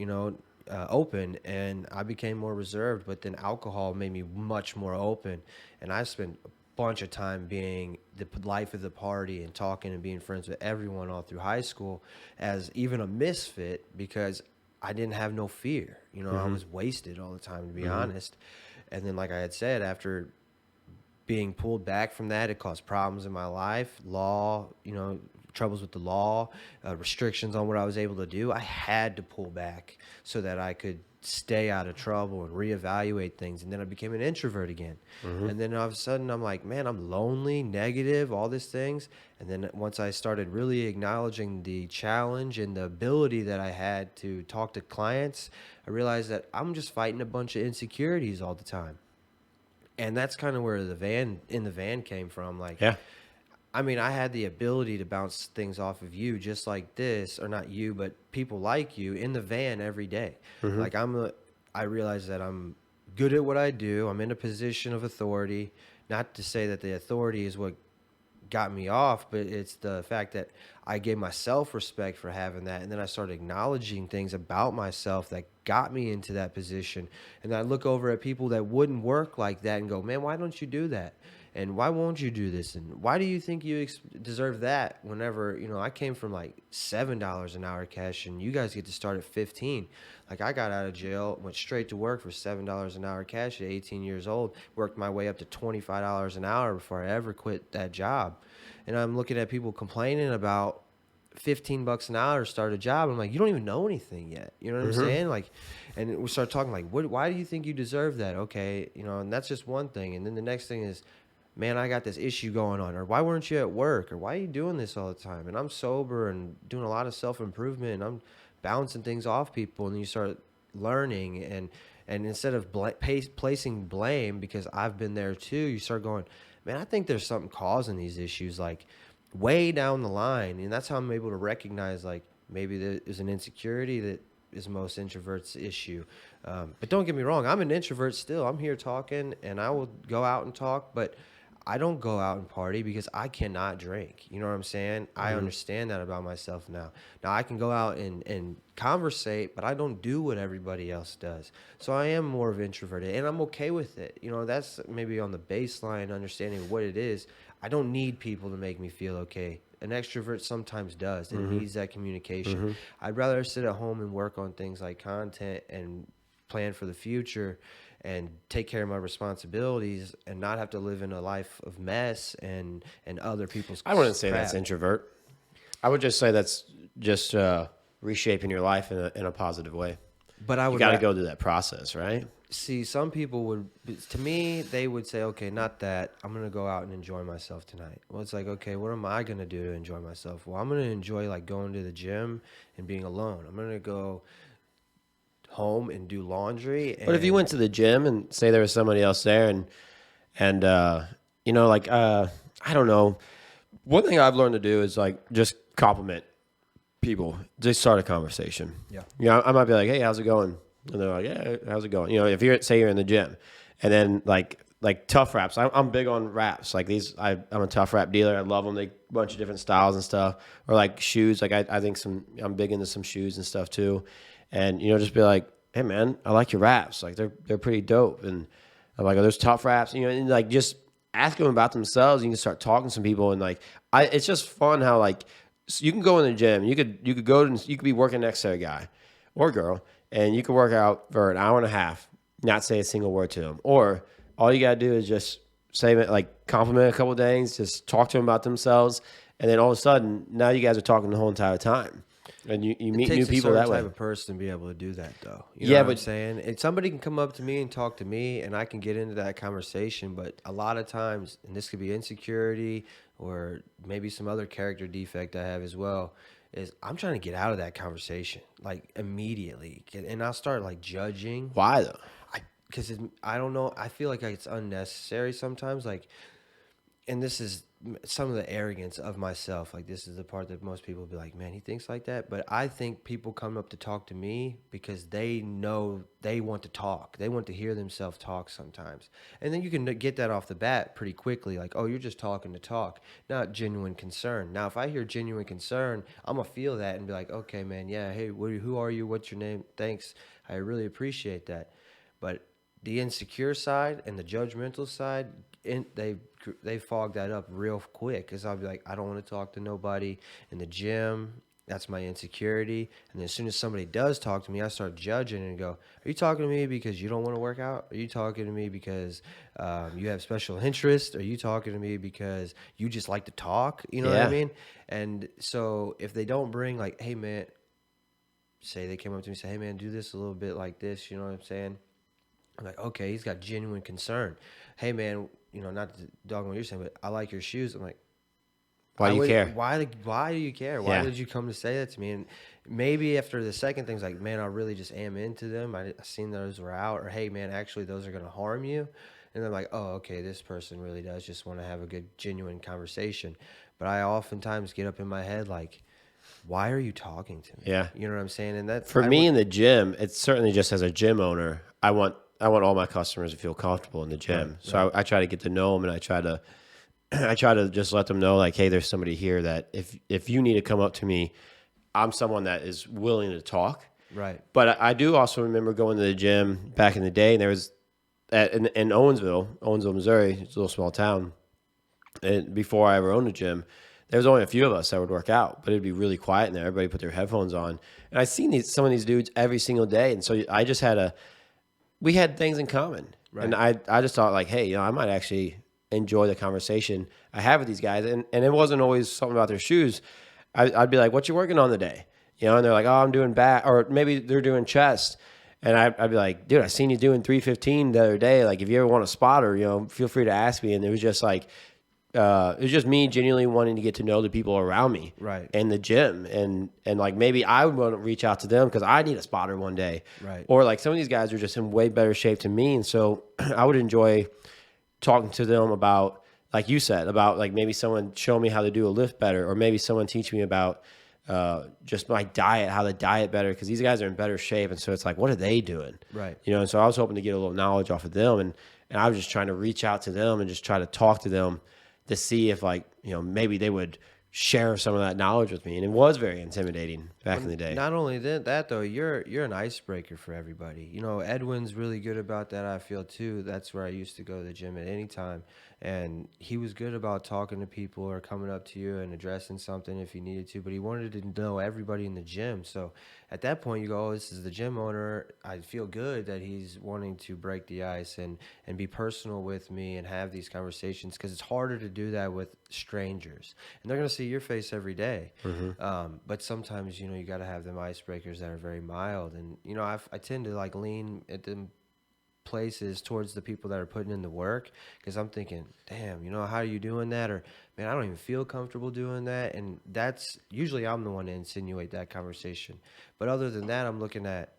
open. And I became more reserved, but then alcohol made me much more open. And I spent a bunch of time being the life of the party and talking and being friends with everyone all through high school as even a misfit, because I didn't have no fear. Mm-hmm. I was wasted all the time, to be Mm-hmm. honest. And then, like I had said, after being pulled back from that, it caused problems in my life, law, troubles with the law, restrictions on what I was able to do. I had to pull back so that I could stay out of trouble and reevaluate things. And then I became an introvert again. Mm-hmm. And then all of a sudden I'm like, man, I'm lonely, negative, all these things. And then once I started really acknowledging the challenge and the ability that I had to talk to clients, I realized that I'm just fighting a bunch of insecurities all the time. And that's kind of where the van came from. Like, Yeah. I mean, I had the ability to bounce things off of you just like this, or not you, but people like you in the van every day. Mm-hmm. Like I realize that I'm good at what I do. I'm in a position of authority. Not to say that the authority is what got me off, but it's the fact that I gave myself respect for having that, and then I started acknowledging things about myself that got me into that position. And I look over at people that wouldn't work like that and go, "Man, why don't you do that? And why won't you do this? And why do you think you deserve that?" Whenever I came from like $7 an hour cash, and you guys get to start at 15. Like I got out of jail, went straight to work for $7 an hour cash at 18 years old, worked my way up to $25 an hour before I ever quit that job. And I'm looking at people complaining about 15 bucks an hour to start a job. I'm like, you don't even know anything yet. You know what I'm saying? Like, and we start talking like, why do you think you deserve that? Okay. And that's just one thing. And then the next thing is, man, I got this issue going on, or why weren't you at work, or why are you doing this all the time? And I'm sober and doing a lot of self-improvement, and I'm bouncing things off people. And you start learning, and instead of placing blame, because I've been there too, you start going, man, I think there's something causing these issues, like way down the line. And that's how I'm able to recognize, like, maybe there's an insecurity that is most introverts' issue. But don't get me wrong, I'm an introvert still. I'm here talking, and I will go out and talk, but I don't go out and party because I cannot drink. You know what I'm saying? I understand that about myself now. Now I can go out and conversate, but I don't do what everybody else does. So I am more of introverted, and I'm okay with it. That's maybe on the baseline understanding of what it is. I don't need people to make me feel okay. An extrovert sometimes does. It needs that communication. I'd rather sit at home and work on things like content and plan for the future and take care of my responsibilities and not have to live in a life of mess and other people's I wouldn't say crap. that's introvert. I would just say that's just reshaping your life in a positive way. But I would You got to go through that process, right? see, some people would, to me, they would say, okay, not that. I'm going to go out and enjoy myself tonight. Well, it's like, okay, what am I going to do to enjoy myself? Well, I'm going to enjoy like going to the gym and being alone. I'm going to go home and do laundry. But if you went to the gym and say there was somebody else there and I don't know. One thing I've learned to do is like just compliment people. Just start a conversation. Yeah. I might be like, "Hey, how's it going?" And they're like, "Yeah, how's it going?" If you're in the gym, and then like tough raps. I'm big on raps. Like these, I'm a tough rap dealer. I love them. They a bunch of different styles and stuff. Or like shoes. Like I think I'm big into some shoes and stuff too. And just be like, "Hey man, I like your raps. Like they're pretty dope." And I'm like, "Oh, there's tough raps." And like just ask them about themselves. You can start talking to some people, and like it's just fun how like so you can go in the gym. You could be working next to a guy or girl, and you could work out for an hour and a half, not say a single word to them. Or all you gotta do is just say like compliment a couple of things, just talk to them about themselves, and then all of a sudden now you guys are talking the whole entire time. And you meet new people that way. Type of person to be able to do that, though. You know what I'm saying? And somebody can come up to me and talk to me, and I can get into that conversation. But a lot of times, and this could be insecurity or maybe some other character defect I have as well, is I'm trying to get out of that conversation like immediately, and I'll start like judging. Why though? Because I don't know. I feel like it's unnecessary sometimes. Like, and this is some of the arrogance of myself. Like, this is the part that most people be like, man, he thinks like that. But I think people come up to talk to me because they know they want to talk. They want to hear themselves talk sometimes. And then you can get that off the bat pretty quickly. Like, oh, you're just talking to talk, not genuine concern. Now, if I hear genuine concern, I'm going to feel that and be like, okay, man, yeah, hey, who are you? What's your name? Thanks. I really appreciate that. But the insecure side and the judgmental side, they fog that up real quick, because I'll be like, I don't want to talk to nobody in the gym. That's my insecurity. And then as soon as somebody does talk to me, I start judging and go, are you talking to me because you don't want to work out? Are you talking to me because you have special interest? Are you talking to me because you just like to talk? You know what I mean? And so if they don't bring like, hey man, say they came up to me and say, hey man, do this a little bit like this, you know what I'm saying? I'm like, okay, he's got genuine concern. Hey man, not to dog on what you're saying, but I like your shoes. I'm like, why do you care? Why do you care? Why did you come to say that to me? And maybe after the second thing's like, man, I really just am into them. I seen those were out. Or, hey man, actually those are going to harm you. And I'm like, oh, okay, this person really does just want to have a good, genuine conversation. But I oftentimes get up in my head like, why are you talking to me? Yeah. You know what I'm saying? And that for me in the gym, it's certainly just as a gym owner, I want all my customers to feel comfortable in the gym. Right, so I try to get to know them, and I try to I try to just let them know, like, hey, there's somebody here that if you need to come up to me, I'm someone that is willing to talk. Right. But I do also remember going to the gym back in the day, and there was in Owensville, Missouri. It's a little small town. And before I ever owned a gym, there was only a few of us that would work out, but it'd be really quiet in there. Everybody put their headphones on, and I seen some of these dudes every single day, and so I just we had things in common, Right. and I just thought like, hey, I might actually enjoy the conversation I have with these guys, and it wasn't always something about their shoes. I'd be like, what you working on today? And they're like, oh, I'm doing back, or maybe they're doing chest. And I'd be like, dude, I seen you doing 315 the other day. Like, if you ever want a spotter, feel free to ask me. And it was just like, it was just me genuinely wanting to get to know the people around me, Right. in the gym, and like maybe I would want to reach out to them because I need a spotter one day, Right. or like some of these guys are just in way better shape than me, and so I would enjoy talking to them about, like you said, about like maybe someone show me how to do a lift better, or maybe someone teach me about just my diet, how to diet better, because these guys are in better shape, and so it's like, what are they doing? Right. And so I was hoping to get a little knowledge off of them, and I was just trying to reach out to them and just try to talk to them to see if like, maybe they would share some of that knowledge with me. And it was very intimidating back in the day. Not only that though, you're an icebreaker for everybody. Edwin's really good about that. I feel too. That's where I used to go to the gym at any time, and he was good about talking to people or coming up to you and addressing something if he needed to. But he wanted to know everybody in the gym. So at that point, you go, "Oh, this is the gym owner. I feel good that he's wanting to break the ice and be personal with me and have these conversations, because it's harder to do that with strangers, and they're gonna see your face every day. But sometimes you got to have them icebreakers that are very mild, and I tend to like lean at them places towards the people that are putting in the work, because I'm thinking, damn, how are you doing that? Or, man, I don't even feel comfortable doing that. And that's usually I'm the one to insinuate that conversation. But other than that, I'm looking at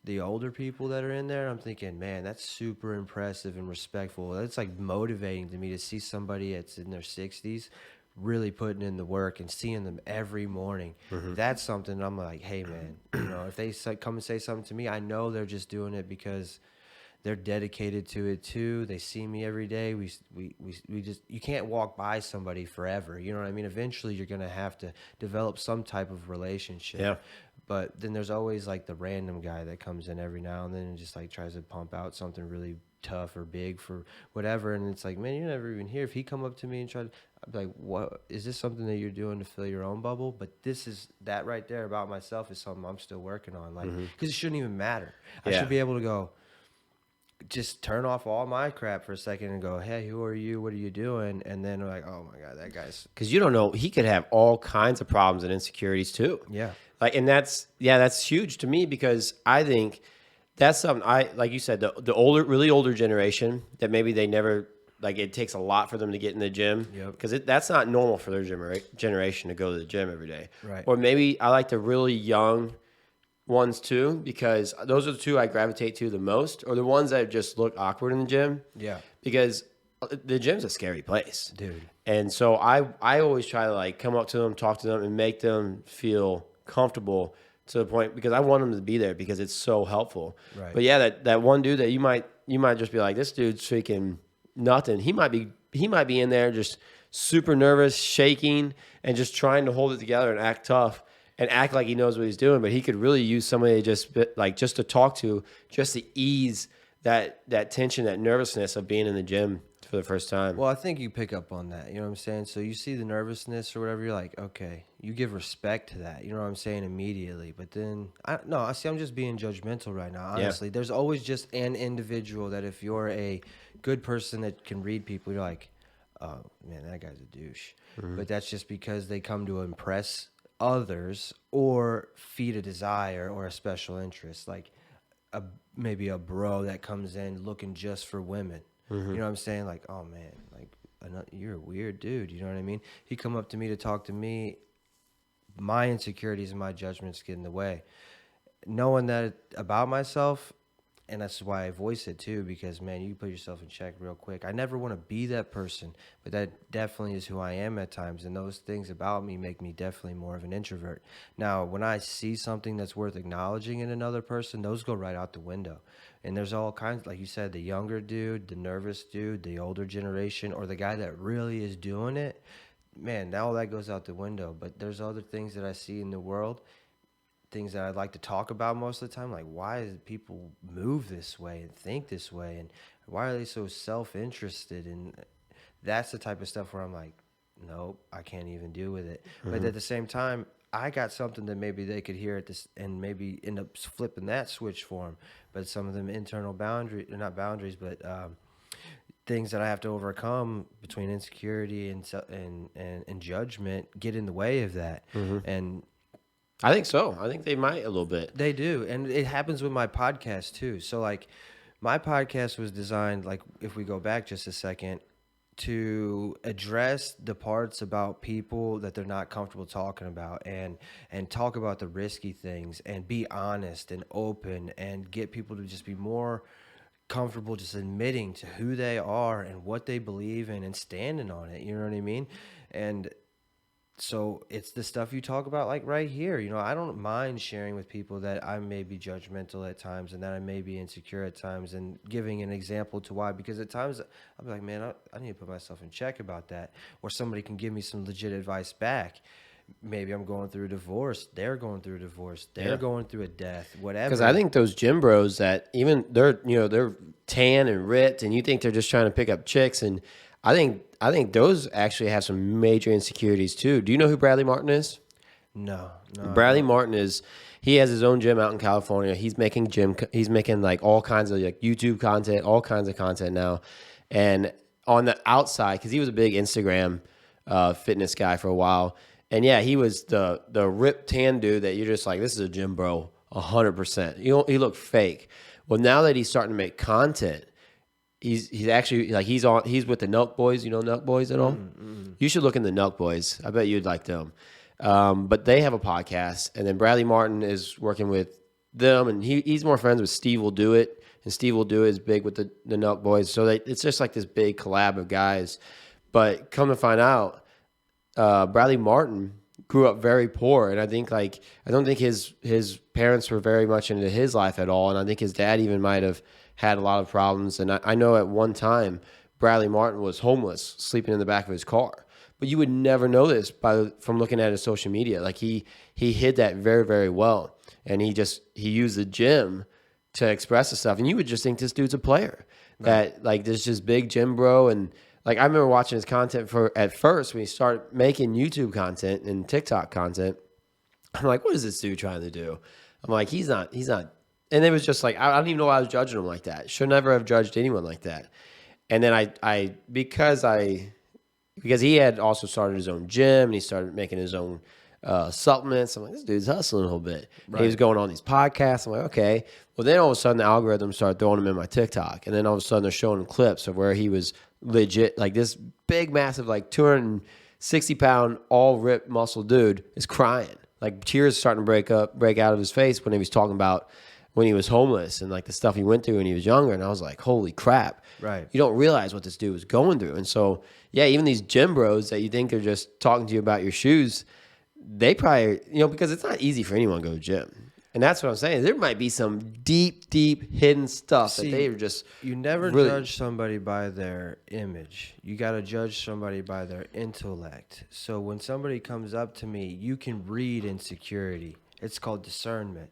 the older people that are in there. I'm thinking, man, that's super impressive and respectful. It's like motivating to me to see somebody that's in their 60s really putting in the work and seeing them every morning. That's something I'm like, hey, man, if they come and say something to me, I know they're just doing it because they're dedicated to it too. They see me every day. We just, you can't walk by somebody forever. You know what I mean? Eventually you're going to have to develop some type of relationship. Yeah. But then there's always like the random guy that comes in every now and then and just like tries to pump out something really tough or big for whatever. And it's like, man, you're never even here. If he come up to me and try to, I'd be like, what, is this something that you're doing to fill your own bubble? But that right there about myself is something I'm still working on. Like, because it shouldn't even matter. I Yeah. should be able to go, just turn off all my crap for a second and go, hey, who are you? What are you doing? And then like, oh my God, that guy's. Because you don't know, he could have all kinds of problems and insecurities too. Yeah. Like, and that's huge to me, because I think that's something like you said, the older, really older generation that maybe they never, like, it takes a lot for them to get in the gym. Yep. Because that's not normal for their generation to go to the gym every day. Right. Or maybe I like the really young ones too, because those are the two I gravitate to the most, or the ones that just look awkward in the gym. Yeah. Because the gym's a scary place. Dude. And so I always try to like come up to them, talk to them, and make them feel comfortable to the point, because I want them to be there because it's so helpful. Right. But yeah, that one dude that you might just be like, this dude's freaking nothing. He might be in there just super nervous, shaking, and just trying to hold it together and act tough and act like he knows what he's doing. But he could really use somebody just to talk to, just to ease that tension, that nervousness of being in the gym for the first time. Well, I think you pick up on that. You know what I'm saying? So you see the nervousness or whatever, you're like, okay, you give respect to that. You know what I'm saying? Immediately. But then, I see I'm just being judgmental right now. Honestly, There's always just an individual that if you're a good person that can read people, you're like, oh, man, that guy's a douche. But that's just because they come to impress others or feed a desire or a special interest. Like maybe a bro that comes in looking just for women. You know what I'm saying? Like, oh man, like you're a weird dude. You know what I mean? He come up to me to talk to me. My insecurities and my judgments get in the way. Knowing that about myself, and that's why I voice it too, because man, you put yourself in check real quick. I never want to be that person, but that definitely is who I am at times, and those things about me make me definitely more of an introvert. Now, when I see something that's worth acknowledging in another person, those go right out the window. And there's all kinds, like you said, the younger dude, the nervous dude, the older generation, or the guy that really is doing it. Man, now all that goes out the window. But there's other things that I see in the world, things that I'd like to talk about most of the time. Like, why do people move this way and think this way? And why are they so self interested? And that's the type of stuff where I'm like, nope, I can't even deal with it. But at the same time, I got something that maybe they could hear at this and maybe end up flipping that switch for them. But some of them internal boundaries, not boundaries, but things that I have to overcome between insecurity and and judgment get in the way of that. And I think so. I think they might a little bit. they do. And it happens with my podcast too. So like my podcast was designed, like if we go back just a second, to address the parts about people that they're not comfortable talking about, and talk about the risky things and be honest and open and get people to just be more comfortable just admitting to who they are and what they believe in and standing on it. You know what I mean? And so it's the stuff you talk about, like right here. I don't mind sharing with people that I may be judgmental at times and that I may be insecure at times, and giving an example to why. Because at times I'll be like, man, I need to put myself in check about that. Or somebody can give me some legit advice back. Maybe I'm going through a divorce. They're going through a divorce. They're going through a death, whatever. Because I think those gym bros that even they're tan and ripped, and you think they're just trying to pick up chicks, and I think those actually have some major insecurities too. Do you know who Bradley Martin is? No. Bradley Martin he has his own gym out in California. He's making like all kinds of like YouTube content, all kinds of content now. And on the outside, because he was a big Instagram fitness guy for a while. And yeah, he was the ripped tan dude that you're just like, this is a gym bro, 100%. He looked fake. Well, now that he's starting to make content, he's actually like he's with the Nelk Boys. You know Nelk Boys at all? You should look in the Nelk Boys. I bet you'd like them. But they have a podcast, and then Bradley Martin is working with them, and he's more friends with Steve Will Do It, and Steve Will Do It is big with the Nelk Boys. So it's just like this big collab of guys. But come to find out, Bradley Martin grew up very poor, and I don't think his parents were very much into his life at all, and I think his dad even might have had a lot of problems. And I know at one time Bradley Martin was homeless, sleeping in the back of his car. But you would never know this from looking at his social media. Like he hid that very, very well, and he used the gym to express his stuff. And you would just think this dude's a player, right? That like this just big gym bro. And like I remember watching his content at first when he started making YouTube content and TikTok content. I'm like, what is this dude trying to do? I'm like, he's not. And it was just like, I don't even know why I was judging him like that. Should never have judged anyone like that. And then because he had also started his own gym and he started making his own supplements. I'm like, this dude's hustling a little bit. Right. He was going on these podcasts. I'm like, okay. Well, then all of a sudden the algorithm started throwing him in my TikTok. And then all of a sudden they're showing him clips of where he was legit, like this big, massive, like 260-pound, all ripped muscle dude is crying. Like tears starting to break out of his face when he was talking about when he was homeless and like the stuff he went through when he was younger. And I was like, holy crap. Right. You don't realize what this dude was going through. And so, yeah, even these gym bros that you think are just talking to you about your shoes, they probably, because it's not easy for anyone to go to the gym. And that's what I'm saying. There might be some deep, deep hidden stuff that they are just. You never judge somebody by their image. You got to judge somebody by their intellect. So when somebody comes up to me, you can read insecurity. It's called discernment.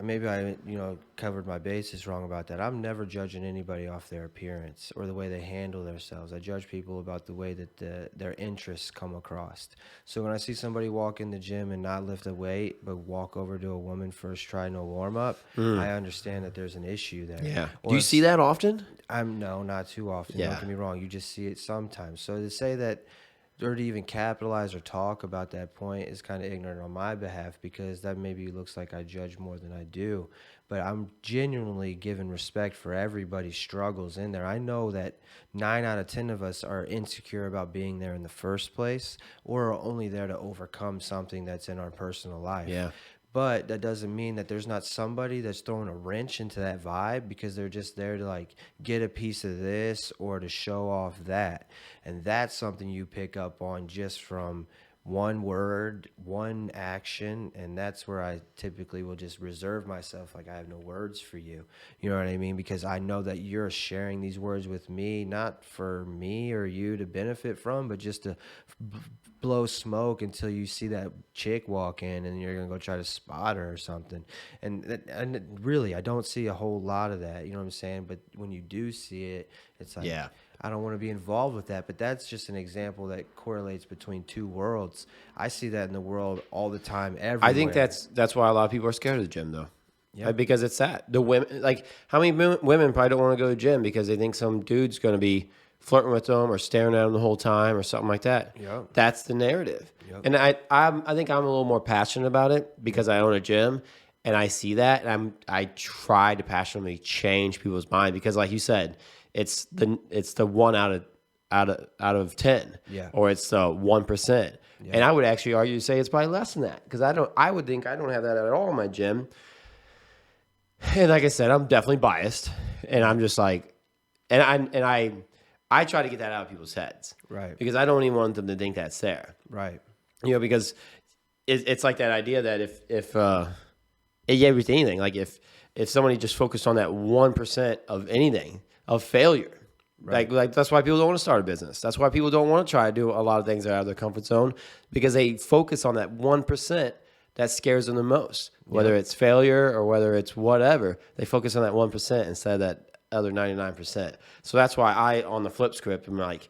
Maybe I, covered my bases wrong about that. I'm never judging anybody off their appearance or the way they handle themselves. I judge people about the way that their interests come across. So when I see somebody walk in the gym and not lift a weight, but walk over to a woman first try, no warm up, I understand that there's an issue there. Yeah. Do you see that often? No, not too often. Yeah. Don't get me wrong. You just see it sometimes. So to say that, or to even capitalize or talk about that point is kind of ignorant on my behalf, because that maybe looks like I judge more than I do. But I'm genuinely giving respect for everybody's struggles in there. I know that 9 out of 10 of us are insecure about being there in the first place, or are only there to overcome something that's in our personal life. Yeah. But that doesn't mean that there's not somebody that's throwing a wrench into that vibe because they're just there to like get a piece of this or to show off that. And that's something you pick up on just from one word, one action, and that's where I typically will just reserve myself. Like, I have no words for you. You know what I mean? Because I know that you're sharing these words with me, not for me or you to benefit from, but just to b- blow smoke until you see that chick walk in and you're gonna go try to spot her or something. And really, I don't see a whole lot of that. You know what I'm saying? But when you do see it, it's like, Yeah. I don't want to be involved with that. But that's just an example that correlates between two worlds. I see that in the world all the time, I think everywhere. that's why a lot of people are scared of the gym, though. Yep. Because it's that the women, like, how many women probably don't want to go to the gym because they think some dude's going to be flirting with them or staring at them the whole time or something like that. Yep. That's the narrative. Yep. And I think I'm a little more passionate about it because I own a gym and I see that, and I try to passionately change people's mind because, like you said, it's the one out of 10, Yeah. or it's the 1%. Yeah. And I would actually argue to say it's probably less than that because I would think I don't have that at all in my gym. And like I said, I'm definitely biased, and I'm just like, I try to get that out of people's heads, Right. because I don't even want them to think that's there, Right. because it's like that idea that yeah, with anything, like if somebody just focused on that 1% of anything of failure, Right. like that's why people don't want to start a business. That's why people don't want to try to do a lot of things that are out of their comfort zone, because they focus on that 1% that scares them the most, whether it's failure or whether it's whatever. They focus on that 1% instead of that other 99%. So that's why on the flip script, I'm like,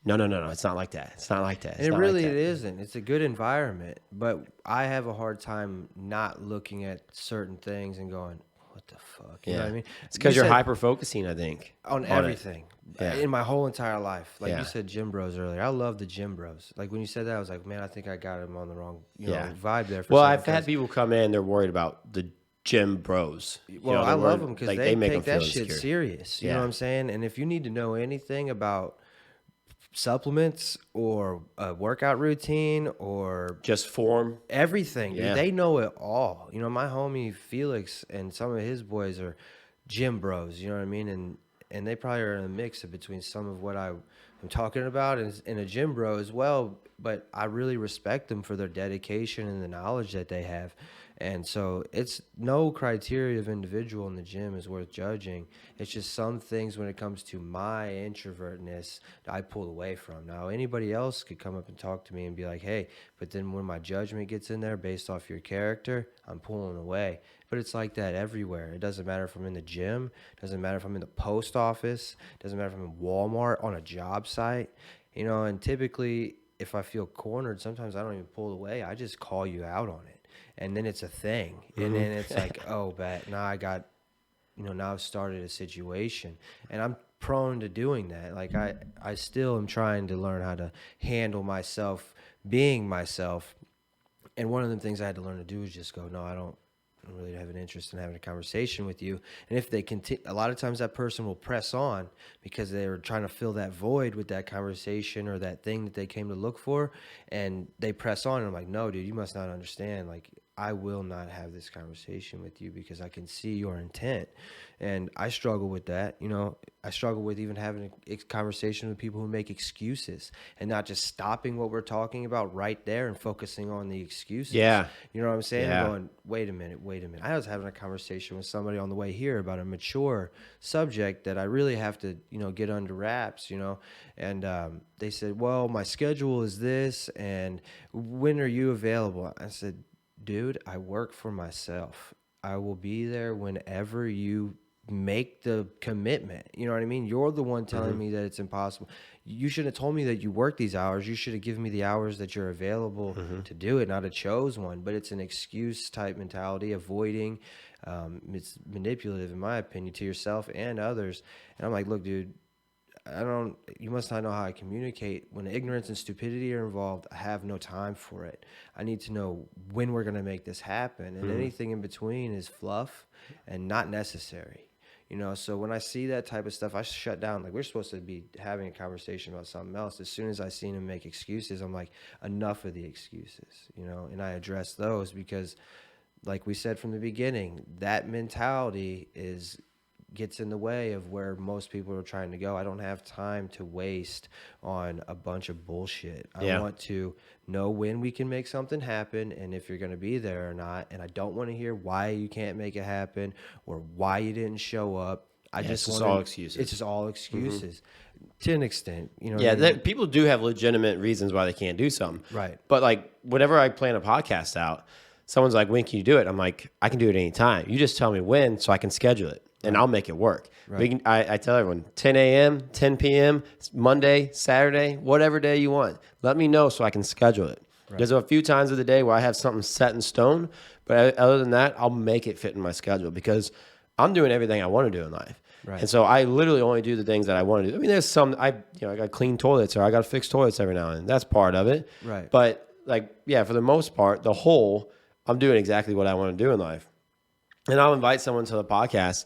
no, it's not like that. It's not like that. It's And not like that. it isn't. It's a good environment, but I have a hard time not looking at certain things and going, "What the fuck?" You know what I mean? It's because You you're said hyper focusing, I think, on it. everything Yeah. in my whole entire life. Like Yeah. you said, gym bros earlier. I love the gym bros. Like when you said that, I was like, man, I think I got him on the wrong vibe there. For Well, a second, I've had 'cause- people come in, they're worried about the gym bros. Well, I love them because like, they make take them that feel shit insecure. serious. You know Yeah. what I'm saying? And if you need to know anything about supplements or a workout routine or Just form. everything, dude, Yeah. they know it all. You know, my homie Felix and some of his boys are gym bros. You know what I mean? And they probably are in a mix of between some of what I'm talking about and a gym bro as well. But I really respect them for their dedication and the knowledge that they have. And so it's no criteria of individual in the gym is worth judging. It's just some things when it comes to my introvertness I pull away from. Now, anybody else could come up and talk to me and be like, hey, but then when my judgment gets in there based off your character, I'm pulling away. But it's like that everywhere. It doesn't matter if I'm in the gym. It doesn't matter if I'm in the post office. It doesn't matter if I'm in Walmart, on a job site. You know, and typically if I feel cornered, sometimes I don't even pull away. I just call you out on it. And then it's a thing. And then it's like, oh, bet now I got, now I've started a situation. And I'm prone to doing that. Like I still am trying to learn how to handle myself, being myself. And one of the things I had to learn to do is just go, no, I don't really have an interest in having a conversation with you. And if they continue, a lot of times that person will press on because they were trying to fill that void with that conversation or that thing that they came to look for. And they press on and I'm like, no, dude, you must not understand. Like, I will not have this conversation with you because I can see your intent. And I struggle with that. I struggle with even having a conversation with people who make excuses and not just stopping what we're talking about right there and focusing on the excuses. Yeah. You know what I'm saying? Yeah. I'm going, wait a minute. I was having a conversation with somebody on the way here about a mature subject that I really have to, get under wraps, and they said, well, my schedule is this, and when are you available? I said, dude, I work for myself. I will be there whenever you make the commitment. You know what I mean? You're the one telling me that it's impossible. You should have told me that you work these hours. You should have given me the hours that you're available to do it, not a chose one. But it's an excuse type mentality, avoiding. It's manipulative, in my opinion, to yourself and others. And I'm like, look, dude, you must not know how I communicate. When ignorance and stupidity are involved, I have no time for it. I need to know when we're going to make this happen. And anything in between is fluff and not necessary. So when I see that type of stuff, I shut down. Like, we're supposed to be having a conversation about something else. As soon as I seen him make excuses, I'm like, enough of the excuses, and I address those because like we said from the beginning, that mentality gets in the way of where most people are trying to go. I don't have time to waste on a bunch of bullshit. I Yeah. want to know when we can make something happen and if you're going to be there or not. And I don't want to hear why you can't make it happen or why you didn't show up. I Yeah, just it's just want all to, excuses. it's just all excuses to an extent. You know what Yeah, I mean? people do have legitimate reasons why they can't do something. Right. But like whenever I plan a podcast out, someone's like, "When can you do it?" I'm like, "I can do it anytime. You just tell me when, so I can schedule it, and I'll make it work." Right. We can. I tell everyone 10 a.m., 10 p.m., Monday, Saturday, whatever day you want. Let me know so I can schedule it. There's a few times of the day where I have something set in stone, but other than that, I'll make it fit in my schedule because I'm doing everything I want to do in life. Right. And so I literally only do the things that I want to do. I mean, there's some I got to clean toilets or I got to fix toilets every now and then. That's part of it. Right. But like, yeah, for the most part, the whole, I'm doing exactly what I want to do in life. And I'll invite someone to the podcast,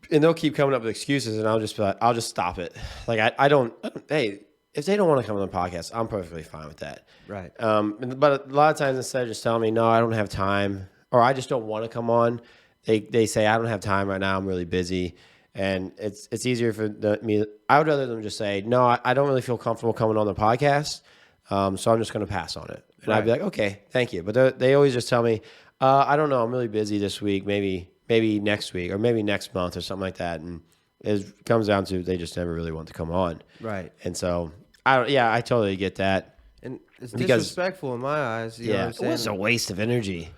and they'll keep coming up with excuses, and I'll just be like, I'll just stop it. Like I don't. Hey, if they don't want to come on the podcast, I'm perfectly fine with that. Right. But a lot of times instead of just telling me no, I don't have time, or I just don't want to come on, they say I don't have time right now. I'm really busy. And it's easier for me. I would rather them just say, no, I don't really feel comfortable coming on the podcast, so I'm just going to pass on it. And I'd be like, okay, thank you. But they always just tell me, I don't know, I'm really busy this week, maybe next week or maybe next month or something like that. And it comes down to they just never really want to come on. Right. And so, I totally get that. And it's Because- disrespectful in my eyes. You know what I'm It saying? was a waste of energy.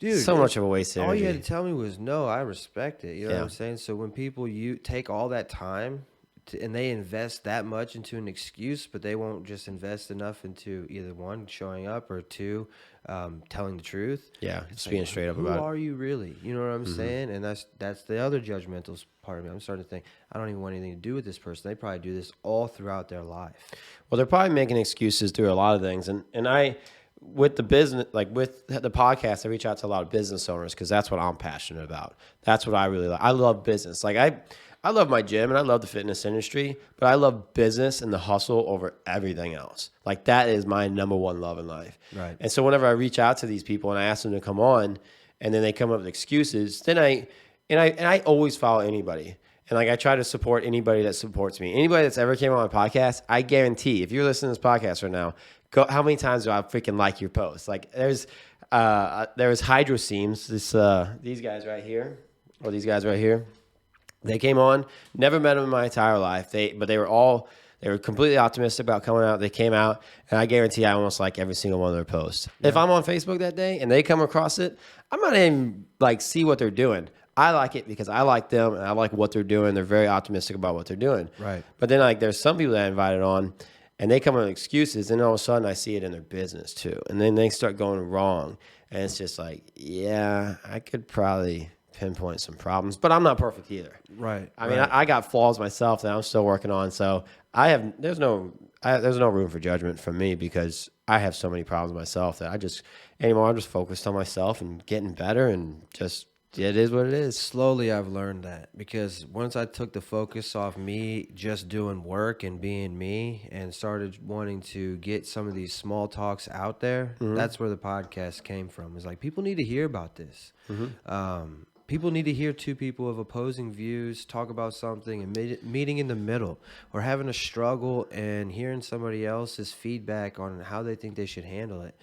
Dude, So much of a waste of all you energy. had to tell me was no. I respect it. You know Yeah. what I'm saying? So when people take all that time and they invest that much into an excuse, but they won't just invest enough into either one, showing up, or two, telling the truth. Yeah, just Like, being straight up who about it. are you really? You know what I'm saying? And that's the other judgmental part of me. I'm starting to think I don't even want anything to do with this person. They probably do this all throughout their life. Well, they're probably making excuses through a lot of things. And I, with the business, like with the podcast, I reach out to a lot of business owners because that's what I'm passionate about. That's what I really like. I love business. Like I love my gym and I love the fitness industry, but I love business and the hustle over everything else. Like that is my number one love in life. Right. And so whenever I reach out to these people and I ask them to come on and then they come up with excuses, then I always follow anybody. And like I try to support anybody that supports me. Anybody that's ever came on my podcast, I guarantee if you're listening to this podcast right now, how many times do I freaking like your post? Like there's Hydro Seams, these guys right here, or these guys right here. They came on, never met them in my entire life. They were completely optimistic about coming out. They came out, and I guarantee I almost like every single one of their posts. Yeah. If I'm on Facebook that day and they come across it, I might even like see what they're doing. I like it because I like them and I like what they're doing. They're very optimistic about what they're doing. Right. But then like there's some people that I invited on and they come up with excuses, and all of a sudden I see it in their business too. And then they start going wrong. And it's just like, yeah, I could probably pinpoint some problems, but I'm not perfect either. Right. I mean, I got flaws myself that I'm still working on. So there's no room for judgment from me because I have so many problems myself that I'm just focused on myself and getting better, and just, it is what it is. Slowly, I've learned that because once I took the focus off me just doing work and being me and started wanting to get some of these small talks out there, that's where the podcast came from. It's like, people need to hear about this. People need to hear two people of opposing views talk about something and meeting in the middle, or having a struggle and hearing somebody else's feedback on how they think they should handle it.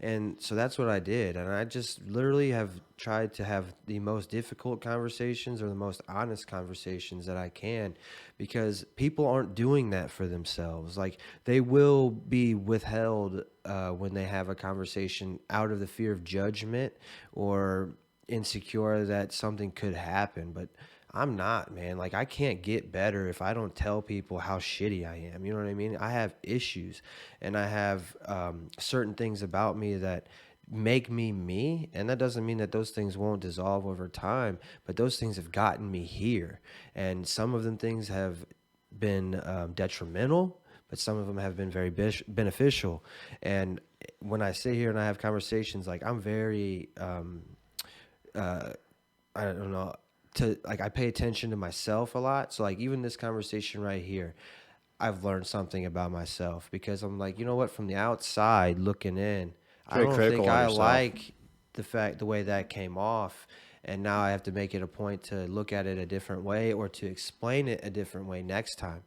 And so that's what I did. And I just literally have tried to have the most difficult conversations or the most honest conversations that I can, because people aren't doing that for themselves. Like, they will be withheld when they have a conversation out of the fear of judgment or insecure that something could happen. But I'm not, man. Like, I can't get better if I don't tell people how shitty I am. You know what I mean? I have issues, and I have certain things about me that make me me, and that doesn't mean that those things won't dissolve over time, but those things have gotten me here, and some of them things have been detrimental, but some of them have been very beneficial. And when I sit here and I have conversations, like, I'm very I don't know, I pay attention to myself a lot. So like, even this conversation right here, I've learned something about myself, because I'm like, you know what, from the outside looking in, I Very don't critical think on I yourself. like the way that came off, and now I have to make it a point to look at it a different way or to explain it a different way next time.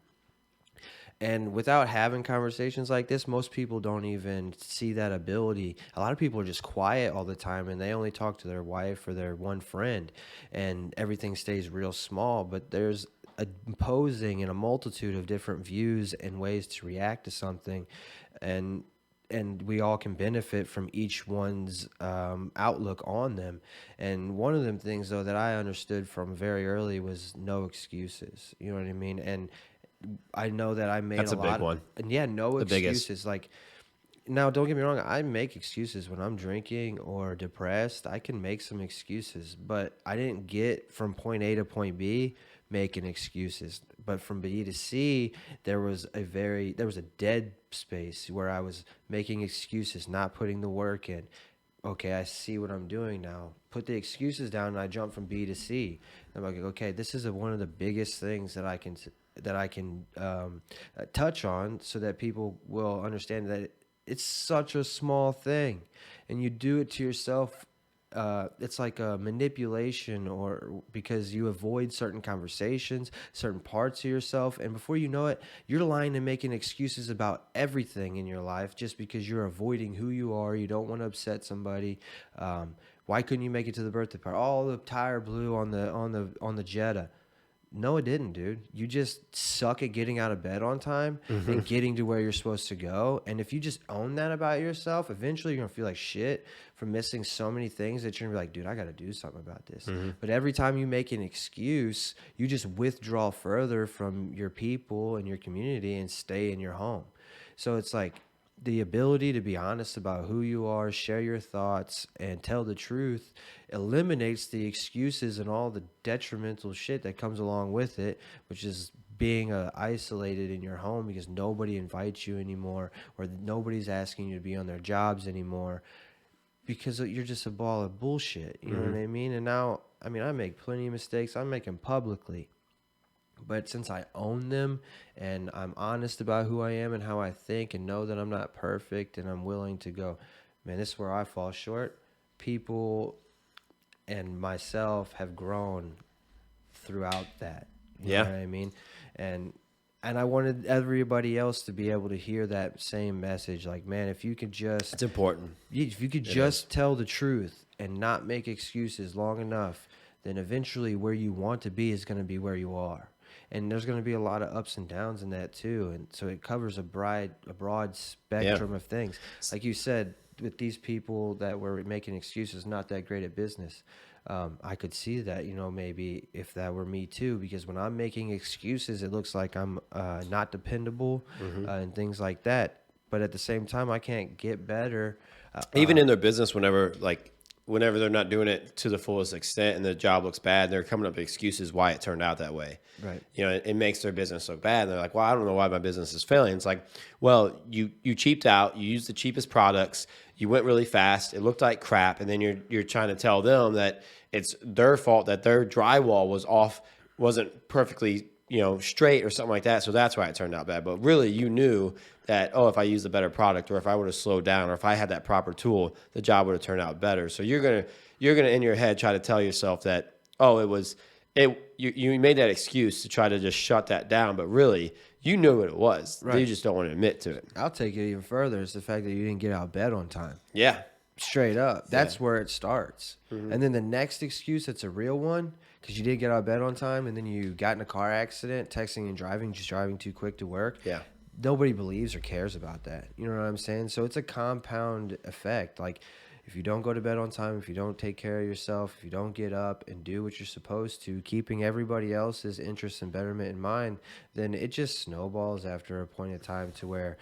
And without having conversations like this, most people don't even see that ability. A lot of people are just quiet all the time and they only talk to their wife or their one friend, and everything stays real small. But there's imposing in a multitude of different views and ways to react to something. And we all can benefit from each one's outlook on them. And one of them things, though, that I understood from very early was no excuses. You know what I mean? And I know that I made That's a a lot big one. and yeah, no The biggest. excuses. Like, now, don't get me wrong, I make excuses when I'm drinking or depressed. I can make some excuses, but I didn't get from point A to point B making excuses. But from B to C, there was a dead space where I was making excuses, not putting the work in. Okay, I see what I'm doing now. Put the excuses down, and I jump from B to C. I'm like, okay, this is one of the biggest things that I can touch on, so that people will understand that it's such a small thing, and you do it to yourself. It's like a manipulation, or because you avoid certain conversations, certain parts of yourself, and before you know it, you're lying and making excuses about everything in your life just because you're avoiding who you are. You don't want to upset somebody. Why couldn't you make it to the birthday party? Oh, the tire blew on the Jetta. No, it didn't, dude. You just suck at getting out of bed on time and getting to where you're supposed to go. And if you just own that about yourself, eventually you're going to feel like shit for missing so many things that you're going to be like, dude, I got to do something about this. But every time you make an excuse, you just withdraw further from your people and your community and stay in your home. So it's like, the ability to be honest about who you are, share your thoughts, and tell the truth eliminates the excuses and all the detrimental shit that comes along with it, which is being isolated in your home because nobody invites you anymore, or nobody's asking you to be on their jobs anymore, because you're just a ball of bullshit. You know what I mean? And now, I mean, I make plenty of mistakes. I make them publicly. But since I own them and I'm honest about who I am and how I think, and know that I'm not perfect, and I'm willing to go, man, this is where I fall short, people and myself have grown throughout that. You know what I mean? And I wanted everybody else to be able to hear that same message. Like, man, if you could just... It's important. If you could just tell the truth and not make excuses long enough, then eventually where you want to be is going to be where you are. And there's going to be a lot of ups and downs in that too. And so it covers a broad spectrum of things. Like you said, with these people that were making excuses, not that great at business, I could see that, you know, maybe if that were me too, because when I'm making excuses, it looks like I'm not dependable and things like that. But at the same time, I can't get better. Even in their business, whenever they're not doing it to the fullest extent and the job looks bad, they're coming up with excuses why it turned out that way. Right. You know, it makes their business look bad. And they're like, well, I don't know why my business is failing. It's like, well, you cheaped out, you used the cheapest products, you went really fast, it looked like crap, and then you're trying to tell them that it's their fault that their drywall was off, wasn't perfectly, you know, straight or something like that. So that's why it turned out bad. But really, you knew that, oh, if I used a better product, or if I would have slowed down, or if I had that proper tool, the job would have turned out better. So you're gonna in your head try to tell yourself that, oh, you made that excuse to try to just shut that down, but really you knew what it was. Right. You just don't want to admit to it. I'll take it even further. It's the fact that you didn't get out of bed on time. Yeah. Straight up. That's where it starts. And then the next excuse that's a real one, because you didn't get out of bed on time, and then you got in a car accident, texting and driving, just driving too quick to work. Yeah. Nobody believes or cares about that. You know what I'm saying? So it's a compound effect. Like, if you don't go to bed on time, if you don't take care of yourself, if you don't get up and do what you're supposed to, keeping everybody else's interests and betterment in mind, then it just snowballs after a point of time to where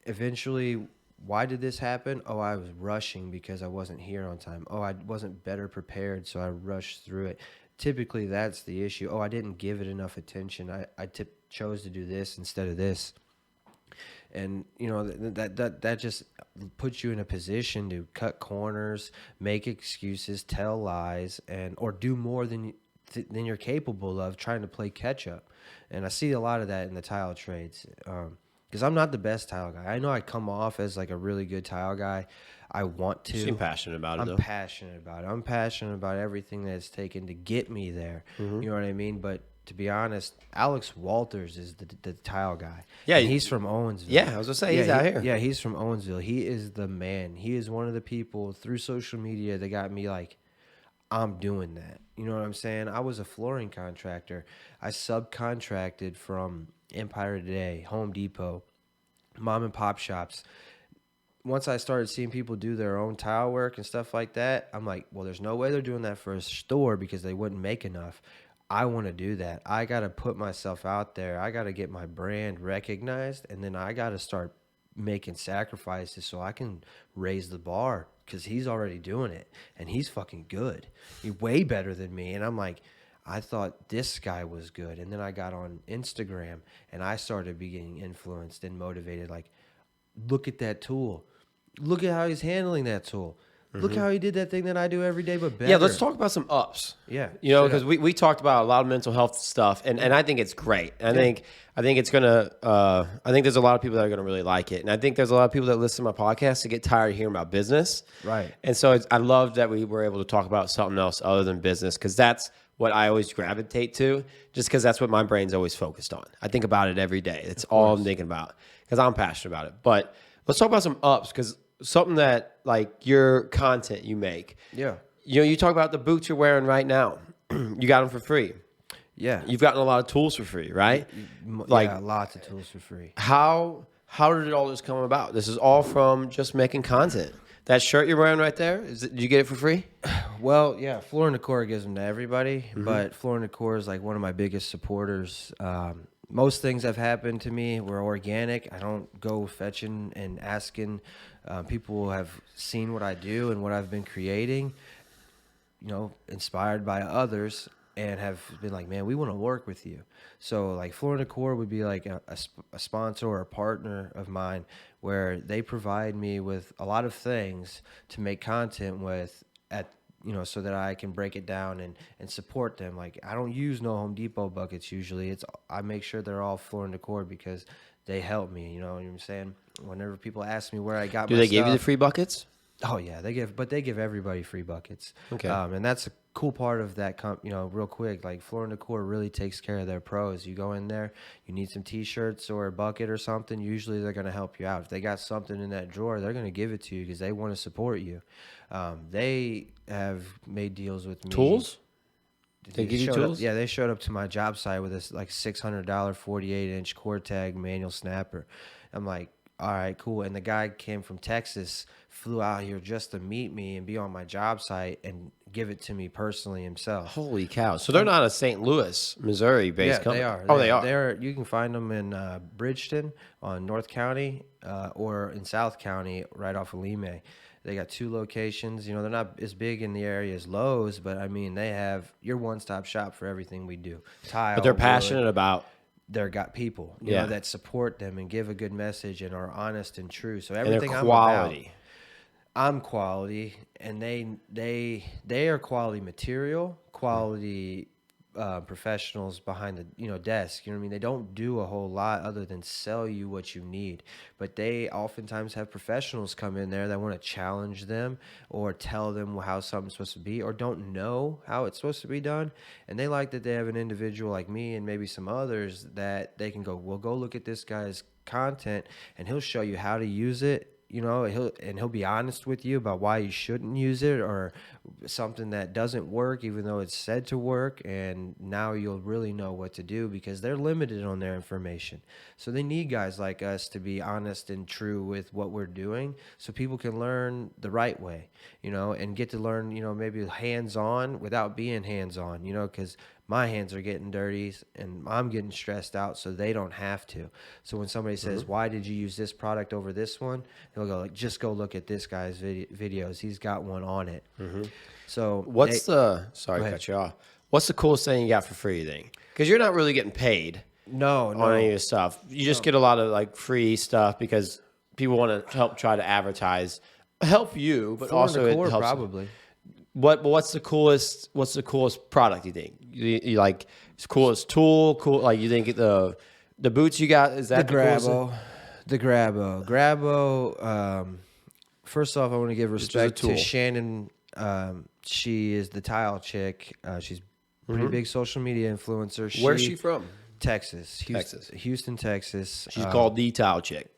eventually, why did this happen? Oh, I was rushing because I wasn't here on time. Oh, I wasn't better prepared, so I rushed through it. Typically, that's the issue. Oh, I didn't give it enough attention. I chose to do this instead of this. And, you know, that just puts you in a position to cut corners, make excuses, tell lies, or do more than you're capable of, trying to play catch up. And I see a lot of that in the tile trades. because I'm not the best tile guy. I know I come off as like a really good tile guy. I want to. You seem passionate about it, I'm though. passionate about it. I'm passionate about everything that it's taken to get me there. Mm-hmm. You know what I mean? But to be honest, Alex Walters is the tile guy. Yeah, and he's from Owensville. Yeah, I was gonna say he's out here. Yeah, he's from Owensville. He is the man. He is one of the people through social media that got me like, I'm doing that. You know what I'm saying? I was a flooring contractor. I subcontracted from Empire Today, Home Depot, mom and pop shops. Once I started seeing people do their own tile work and stuff like that, I'm like, well, there's no way they're doing that for a store because they wouldn't make enough. I want to do that. I got to put myself out there. I got to get my brand recognized, and then I got to start making sacrifices so I can raise the bar because he's already doing it, and he's fucking good. He's way better than me. And I'm like, I thought this guy was good. And then I got on Instagram, and I started being influenced and motivated. Like, look at that tool. Look at how he's handling that tool. Look how he did that thing that I do every day, but better. Yeah, let's talk about some ups. Yeah, you know, because we talked about a lot of mental health stuff, and I think it's great. I think it's gonna. I think there's a lot of people that are gonna really like it, and I think there's a lot of people that listen to my podcast to get tired of hearing about business. Right. And so I love that we were able to talk about something else other than business, because that's what I always gravitate to, just because that's what my brain's always focused on. I think about it every day. It's all I'm thinking about because I'm passionate about it. But let's talk about some ups, because something that, like, your content you make. Yeah. You know, you talk about the boots you're wearing right now. You got them for free. Yeah. You've gotten a lot of tools for free, right? Like, yeah, lots of tools for free. How did all this come about? This is all from just making content. That shirt you're wearing right there, did you get it for free? Well, yeah, Floor and Decor gives them to everybody, but Floor and Decor is like one of my biggest supporters. Most things have happened to me were organic. I don't go fetching and asking. People have seen what I do and what I've been creating, you know, inspired by others, and have been like, man, we want to work with you. So like Floor and Decor would be like a sponsor or a partner of mine, where they provide me with a lot of things to make content with, at, you know, so that I can break it down and support them. Like, I don't use no Home Depot buckets usually. I make sure they're all Floor and Decor because they help me, you know what I'm saying? Whenever people ask me where I got my stuff. Do they give you the free buckets? Oh yeah, they give everybody free buckets. Okay. And that's a cool part of that. You know, real quick, like Floor and Decor really takes care of their pros. You go in there, you need some T-shirts or a bucket or something. Usually they're gonna help you out. If they got something in that drawer, they're gonna give it to you because they want to support you. They have made deals with me. Tools? They give you tools? Yeah, they showed up to my job site with this like $600 48-inch core tag manual snapper. I'm like, all right, cool. And the guy came from Texas, flew out here just to meet me and be on my job site and give it to me personally himself. Holy cow. So they're not a St. Louis, Missouri-based company? They are. Oh, they are. You can find them in Bridgeton on North County or in South County right off of Lime. They got 2 locations. You know, they're not as big in the area as Lowe's, but I mean, they have your one-stop shop for everything we do. Tile, But they're wood. passionate about... They're got people, you know, that support them and give a good message and are honest and true. So everything and quality. I'm quality, and they are quality material, quality professionals behind the desk. You know what I mean? They don't do a whole lot other than sell you what you need, but they oftentimes have professionals come in there that want to challenge them or tell them how something's supposed to be, or don't know how it's supposed to be done. And they like that they have an individual like me and maybe some others that they can go, well, go look at this guy's content and he'll show you how to use it. You know, he'll be honest with you about why you shouldn't use it, or something that doesn't work even though it's said to work, and now you'll really know what to do because they're limited on their information. So they need guys like us to be honest and true with what we're doing so people can learn the right way, you know, and get to learn, you know, maybe hands-on without being hands-on, you know, because my hands are getting dirty and I'm getting stressed out, so they don't have to. So when somebody says, why did you use this product over this one? They'll go, like, just go look at this guy's videos. He's got one on it. So sorry to cut you off. What's the coolest thing you got for free, you think? Because you're not really getting paid no on any of your stuff. You just get a lot of like free stuff because people want to help try to advertise, help you, but also it helps probably. What's the coolest product you think? You like, it's coolest tool, cool, like you think the boots you got, is that The the coolest Grabo. thing? The Grabo. First off, I want to give is a respect to tool. Shannon. She is the tile chick. She's pretty big social media influencer. Where's she from? Texas. Texas. Houston, Texas. She's called the towel chick.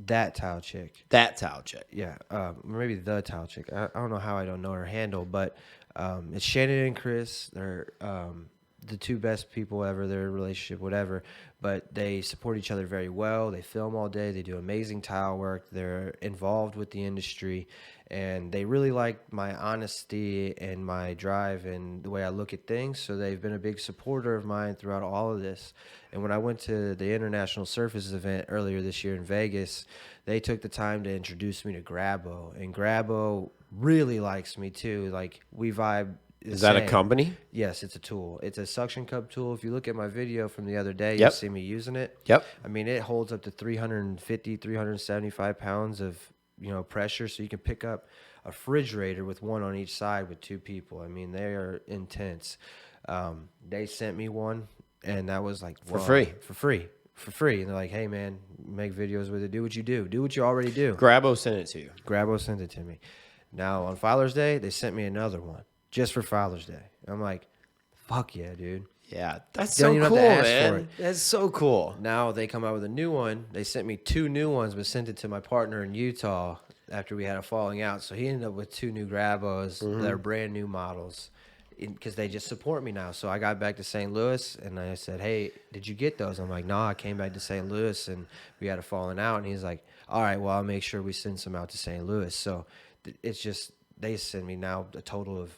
That tile chick. That towel chick. Yeah, maybe the towel chick. I don't know how I don't know her handle, but it's Shannon and Chris. They're the two best people ever. They're in a relationship, whatever, but they support each other very well. They film all day. They do amazing tile work. They're involved with the industry, and they really like my honesty and my drive and the way I look at things. So they've been a big supporter of mine throughout all of this. And when I went to the International Surface event earlier this year in Vegas, they took the time to introduce me to Grabo, and Grabo really likes me too. Like, we vibe. Is that a company? Yes, it's a tool. It's a suction cup tool. If you look at my video from the other day, Yep. you'll see me using it. Yep. I mean, it holds up to 350, 375 pounds of, pressure. So you can pick up a refrigerator with one on each side with two people. I mean, they are intense. They sent me one, and that was like, For free. For free. And they're like, hey, man, make videos with it. Do what you do. Do what you already do. Grabo sent it to you. Grabo sent it to me. Now, on Father's Day, they sent me another one. Just for Father's Day. I'm like, fuck yeah, dude. Yeah, that's Don't so even have cool, to ask for man. it. That's so cool. Now they come out with a new one. They sent me two new ones, but sent it to my partner in Utah after we had a falling out. So he ended up with two new Grabos. They're brand new models because they just support me now. So I got back to St. Louis, and I said, hey, did you get those? I'm like, no, I came back to St. Louis, and we had a falling out. And he's like, all right, well, I'll make sure we send some out to St. Louis. So it's just... They send me now a total of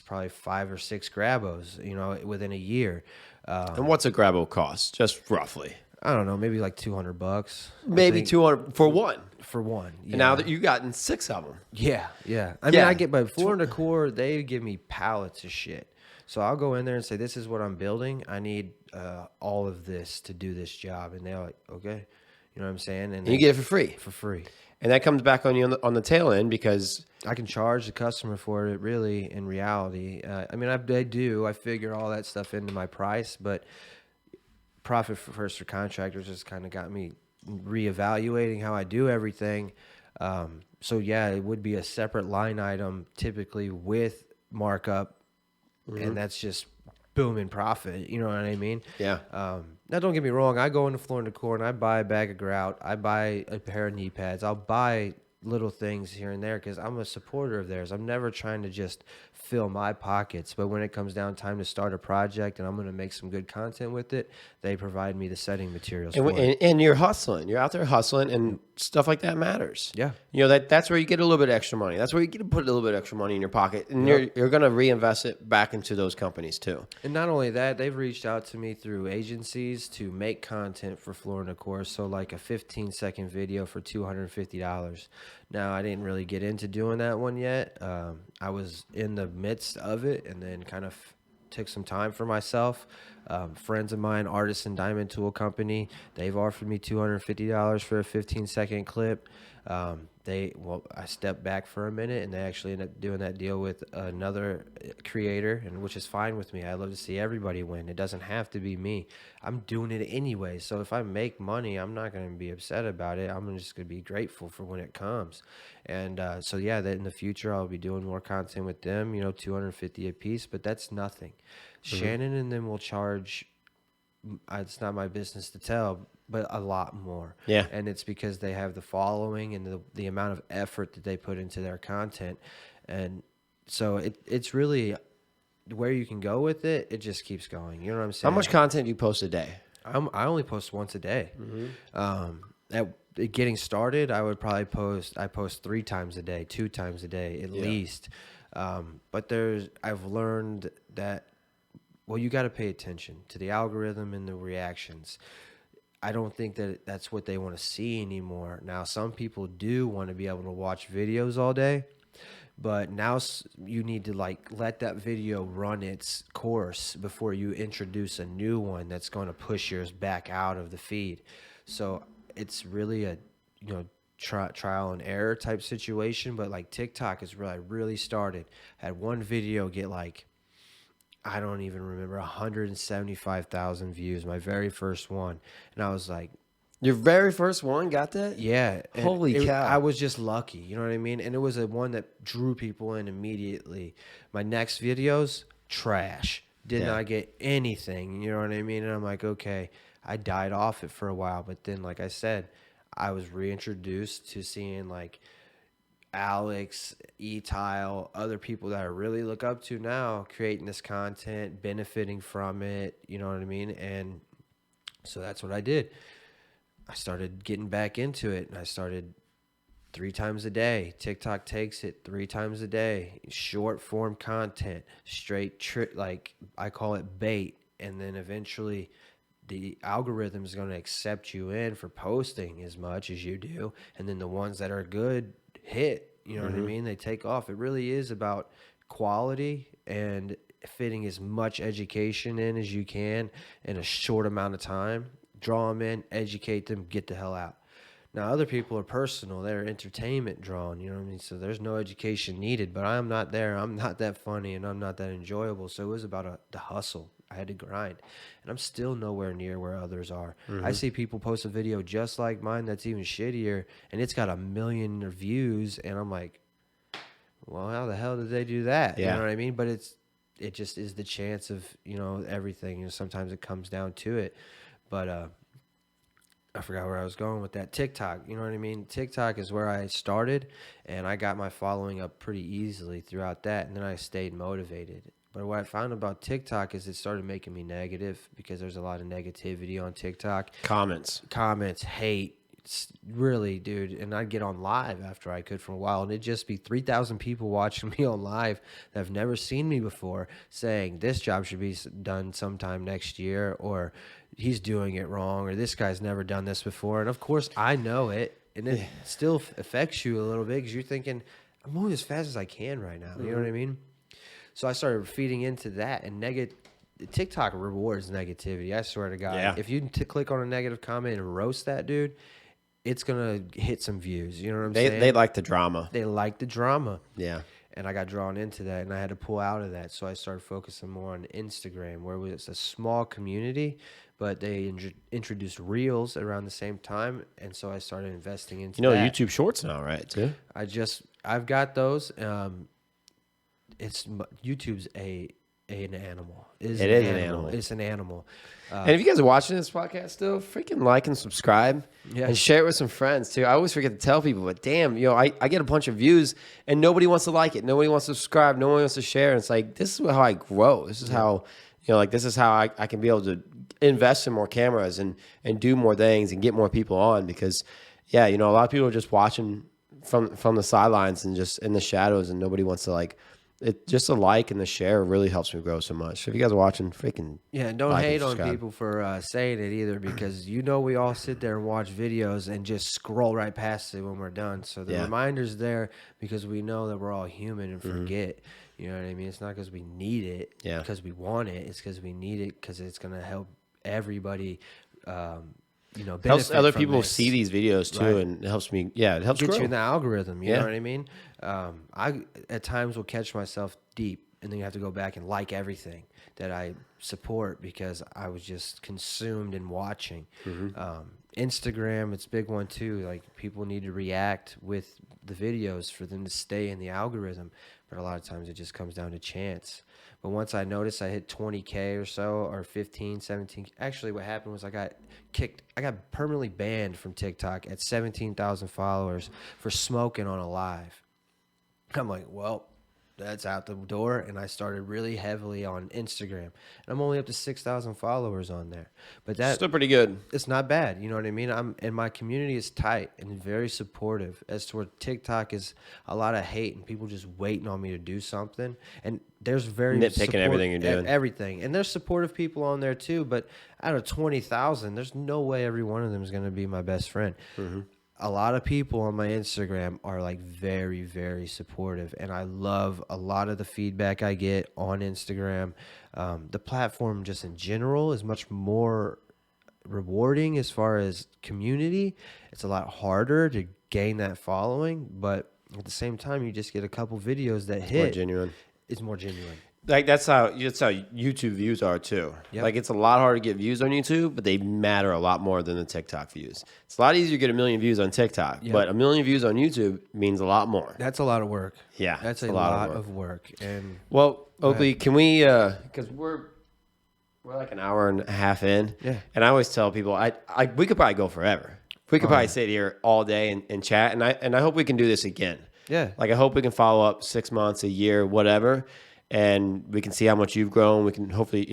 probably 5 or 6 Grabos, within a year. And what's a Grabo cost, just roughly? I don't know, maybe like $200. Maybe 200 for one. For one. Yeah. And now that you've gotten 6 of them. Yeah. I mean, I get, but Floor & Decor, they give me pallets of shit. So I'll go in there and say, this is what I'm building. I need all of this to do this job. And they're like, okay. You know what I'm saying? And you get it for free. For free. And that comes back on you on the tail end because... I can charge the customer for it, really, in reality. I mean, I do. I figure all that stuff into my price, but profit for first or contractors just kind of got me reevaluating how I do everything. So, yeah, it would be a separate line item, typically with markup, and that's just booming profit. You know what I mean? Yeah. Now, don't get me wrong. I go into Floor & Decor and I buy a bag of grout. I buy a pair of knee pads. I'll buy little things here and there because I'm a supporter of theirs. I'm never trying to just fill my pockets, but when it comes down time to start a project and I'm going to make some good content with it, they provide me the setting materials for it. And you're hustling. You're out there hustling, and stuff like that matters. Yeah. That's where you get a little bit of extra money. That's where you get to put a little bit of extra money in your pocket, and you're going to reinvest it back into those companies too. And not only that, they've reached out to me through agencies to make content for Floor & Decor. So like a 15-second video for $250. Now, I didn't really get into doing that one yet. I was in the midst of it and then kind of took some time for myself. Friends of mine, Artisan Diamond Tool Company, they've offered me $250 for a 15-second clip. I stepped back for a minute, and they actually ended up doing that deal with another creator, and which is fine with me. I love to see everybody win. It doesn't have to be me. I'm doing it anyway. So if I make money, I'm not going to be upset about it. I'm just going to be grateful for when it comes. And so yeah, that in the future I'll be doing more content with them. $250 a piece, but that's nothing. Shannon and them will charge. It's not my business to tell, but a lot more. Yeah. And it's because they have the following and the amount of effort that they put into their content. And so it's really where you can go with it. It just keeps going. You know what I'm saying? How much content do you post a day? I only post once a day. At getting started, I post 3 times a day, 2 times a day at least. But I've learned that, well, you got to pay attention to the algorithm and the reactions. I don't think that that's what they want to see anymore. Now, some people do want to be able to watch videos all day, but now you need to let that video run its course before you introduce a new one that's going to push yours back out of the feed. So it's really a trial and error type situation. But like TikTok is where I really started. Had one video get I don't even remember, 175,000 views, my very first one. And I was like, Your very first one got that? Yeah. And Holy cow. I was just lucky. You know what I mean? And it was a one that drew people in immediately. My next videos, trash. Did Yeah. not get anything. You know what I mean? And I'm like, okay, I died off it for a while. But then, like I said, I was reintroduced to seeing like Alex, E-Tile, other people that I really look up to now creating this content, benefiting from it. You know what I mean? And so that's what I did. I started getting back into it, and I started 3 times a day. TikTok takes it 3 times a day. Short form content, straight like I call it bait, and then eventually the algorithm is going to accept you in for posting as much as you do, and then the ones that are good hit. You know what I mean? They take off. It really is about quality and fitting as much education in as you can in a short amount of time. Draw them in, educate them, get the hell out. Now, other people are personal. They're entertainment drawn, you know what I mean? So there's no education needed, but I'm not there. I'm not that funny, and I'm not that enjoyable. So it was about the hustle. I had to grind, and I'm still nowhere near where others are. I see people post a video just like mine that's even shittier, and it's got 1 million views, and I'm like, well, how the hell did they do that? Yeah. You know what I mean? But it just is the chance of, you know, everything. You know, sometimes it comes down to it. But I forgot where I was going with that. TikTok, you know what I mean? TikTok is where I started, and I got my following up pretty easily throughout that, and then I stayed motivated. But what I found about TikTok is it started making me negative because there's a lot of negativity on TikTok. Comments, Hate. It's really, dude. And I'd get on live after I could for a while, and it'd just be 3,000 people watching me on live that have never seen me before saying this job should be done sometime next year, or he's doing it wrong, or this guy's never done this before. And of course, I know it, and it still affects you a little bit because you're thinking, I'm moving as fast as I can right now. You know what I mean? So I started feeding into that, and TikTok rewards negativity. I swear to God. Yeah. If you click on a negative comment and roast that dude, it's going to hit some views. You know what I'm saying? They like the drama. They like the drama. Yeah. And I got drawn into that, and I had to pull out of that. So I started focusing more on Instagram, where it was a small community, but they introduced Reels around the same time. And so I started investing into that. YouTube Shorts now, right, too? I've got those. YouTube's an animal. It is an animal. It's an animal. And if you guys are watching this podcast still, freaking like and subscribe and share it with some friends too. I always forget to tell people, but damn, I get a bunch of views and nobody wants to like it. Nobody wants to subscribe. No one wants to share. And it's like, this is how I grow. This is how, this is how I can be able to invest in more cameras and do more things and get more people on because, a lot of people are just watching from the sidelines and just in the shadows and nobody wants to like, it just a like and the share really helps me grow so much. So if you guys are watching, freaking don't like hate and on subscribe. people for saying it either, because we all sit there and watch videos and just scroll right past it when we're done. So the reminder's there because we know that we're all human and forget. You know what I mean? It's not because we need it, because we want it. It's because we need it because it's going to help everybody. Helps other people this. see these videos too, and it helps me. Yeah, it helps Get grow. you in the algorithm. You know what I mean? I at times will catch myself deep, and then you have to go back and like everything that I support because I was just consumed in watching. Instagram, it's a big one too. Like people need to react with the videos for them to stay in the algorithm, but a lot of times it just comes down to chance. But once I noticed I hit 20K or so, or 15, 17, actually what happened was I got permanently banned from TikTok at 17,000 followers for smoking on a live. I'm like, well, that's out the door, and I started really heavily on Instagram. And I'm only up to 6,000 followers on there. But that's still pretty good. It's not bad, you know what I mean? And my community is tight and very supportive. As to where TikTok is a lot of hate and people just waiting on me to do something. And there's very nitpicking everything you're doing. Everything. And there's supportive people on there too, but out of 20,000, there's no way every one of them is going to be my best friend. A lot of people on my Instagram are like very, very supportive, and I love a lot of the feedback I get on Instagram. The platform just in general is much more rewarding as far as community. It's a lot harder to gain that following, but at the same time, you just get a couple videos that hit. More genuine. It's more genuine. Like that's how YouTube views are too. Yep. Like it's a lot harder to get views on YouTube, but they matter a lot more than the TikTok views. It's a lot easier to get 1 million views on TikTok, Yep. but 1 million views on YouTube means a lot more. That's a lot of work. Yeah, That's it's a lot of work. And Well, Go ahead. Oakley, can we? Because we're like an hour and a half in. Yeah. And I always tell people, we could probably go forever. We could probably sit here all day and chat, and I hope we can do this again. yeah, Like I hope we can follow up 6 months, a year, whatever, and we can see how much you've grown. We can hopefully,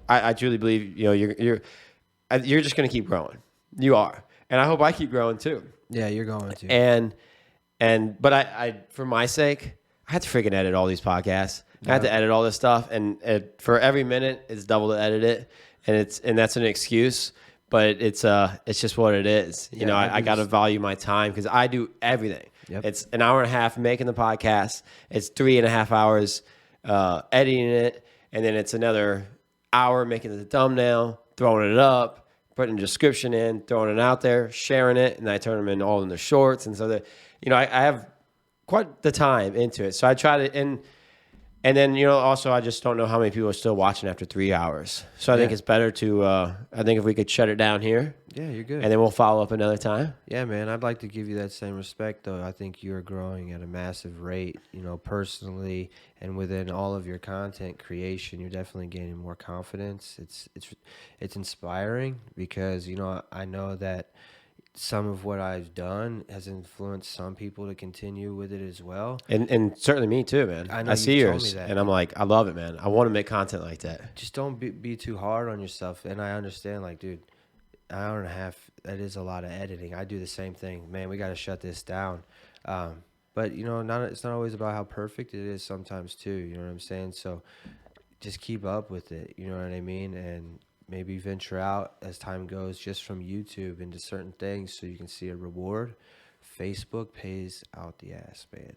I truly believe, you're just going to keep growing. You are, and I hope I keep growing too. yeah, you're going to. But I for my sake, I have to freaking edit all these podcasts. I have to edit all this stuff, and for every minute, it's double to edit it, and that's an excuse. But it's just what it is. Yeah, I got to value my time because I do everything. Yep. It's an hour and a half making the podcast. It's 3.5 hours editing it, and then it's another hour making the thumbnail, throwing it up, putting a description in, throwing it out there, sharing it, and I turn them in all in the shorts. And so that I have quite the time into it. So I try to and then, also I just don't know how many people are still watching after 3 hours. So I think it's better to, I think if we could shut it down here. Yeah, you're good. And then we'll follow up another time. Yeah, man, I'd like to give you that same respect, though. I think you're growing at a massive rate, personally, and within all of your content creation, you're definitely gaining more confidence. It's inspiring because, I know that some of what I've done has influenced some people to continue with it as well. And certainly me too, man. I know I see you've told yours, me that. and I'm like, I love it, man. I want to make content like that. Just don't be too hard on yourself. And I understand, like, dude, an hour and a half, that is a lot of editing. I do the same thing. Man, we got to shut this down. But, it's not always about how perfect it is sometimes, too. You know what I'm saying? So just keep up with it. You know what I mean? And maybe venture out as time goes just from YouTube into certain things so you can see a reward. Facebook pays out the ass, man.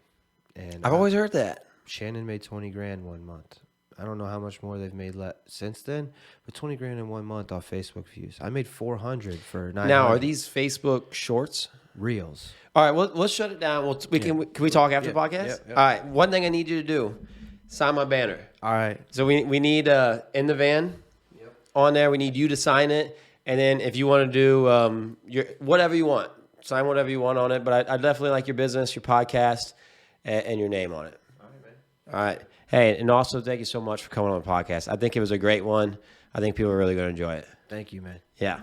And I've always heard that. Shannon made 20 grand 1 month. I don't know how much more they've made since then, but 20 grand in 1 month off Facebook views. I made 400 for 900. Now, are these Facebook shorts? Reels? All right, well, let's shut it down. Can we talk after the podcast? yeah. All right, one thing I need you to do, sign my banner. All right. So we need in the van on there. We need you to sign it, and then if you want to do your whatever you want, sign whatever you want on it. But I definitely like your business, your podcast, and your name on it. All right, man. All right. Hey, and also thank you so much for coming on the podcast. I think it was a great one. I think people are really going to enjoy it. Thank you, man. Yeah.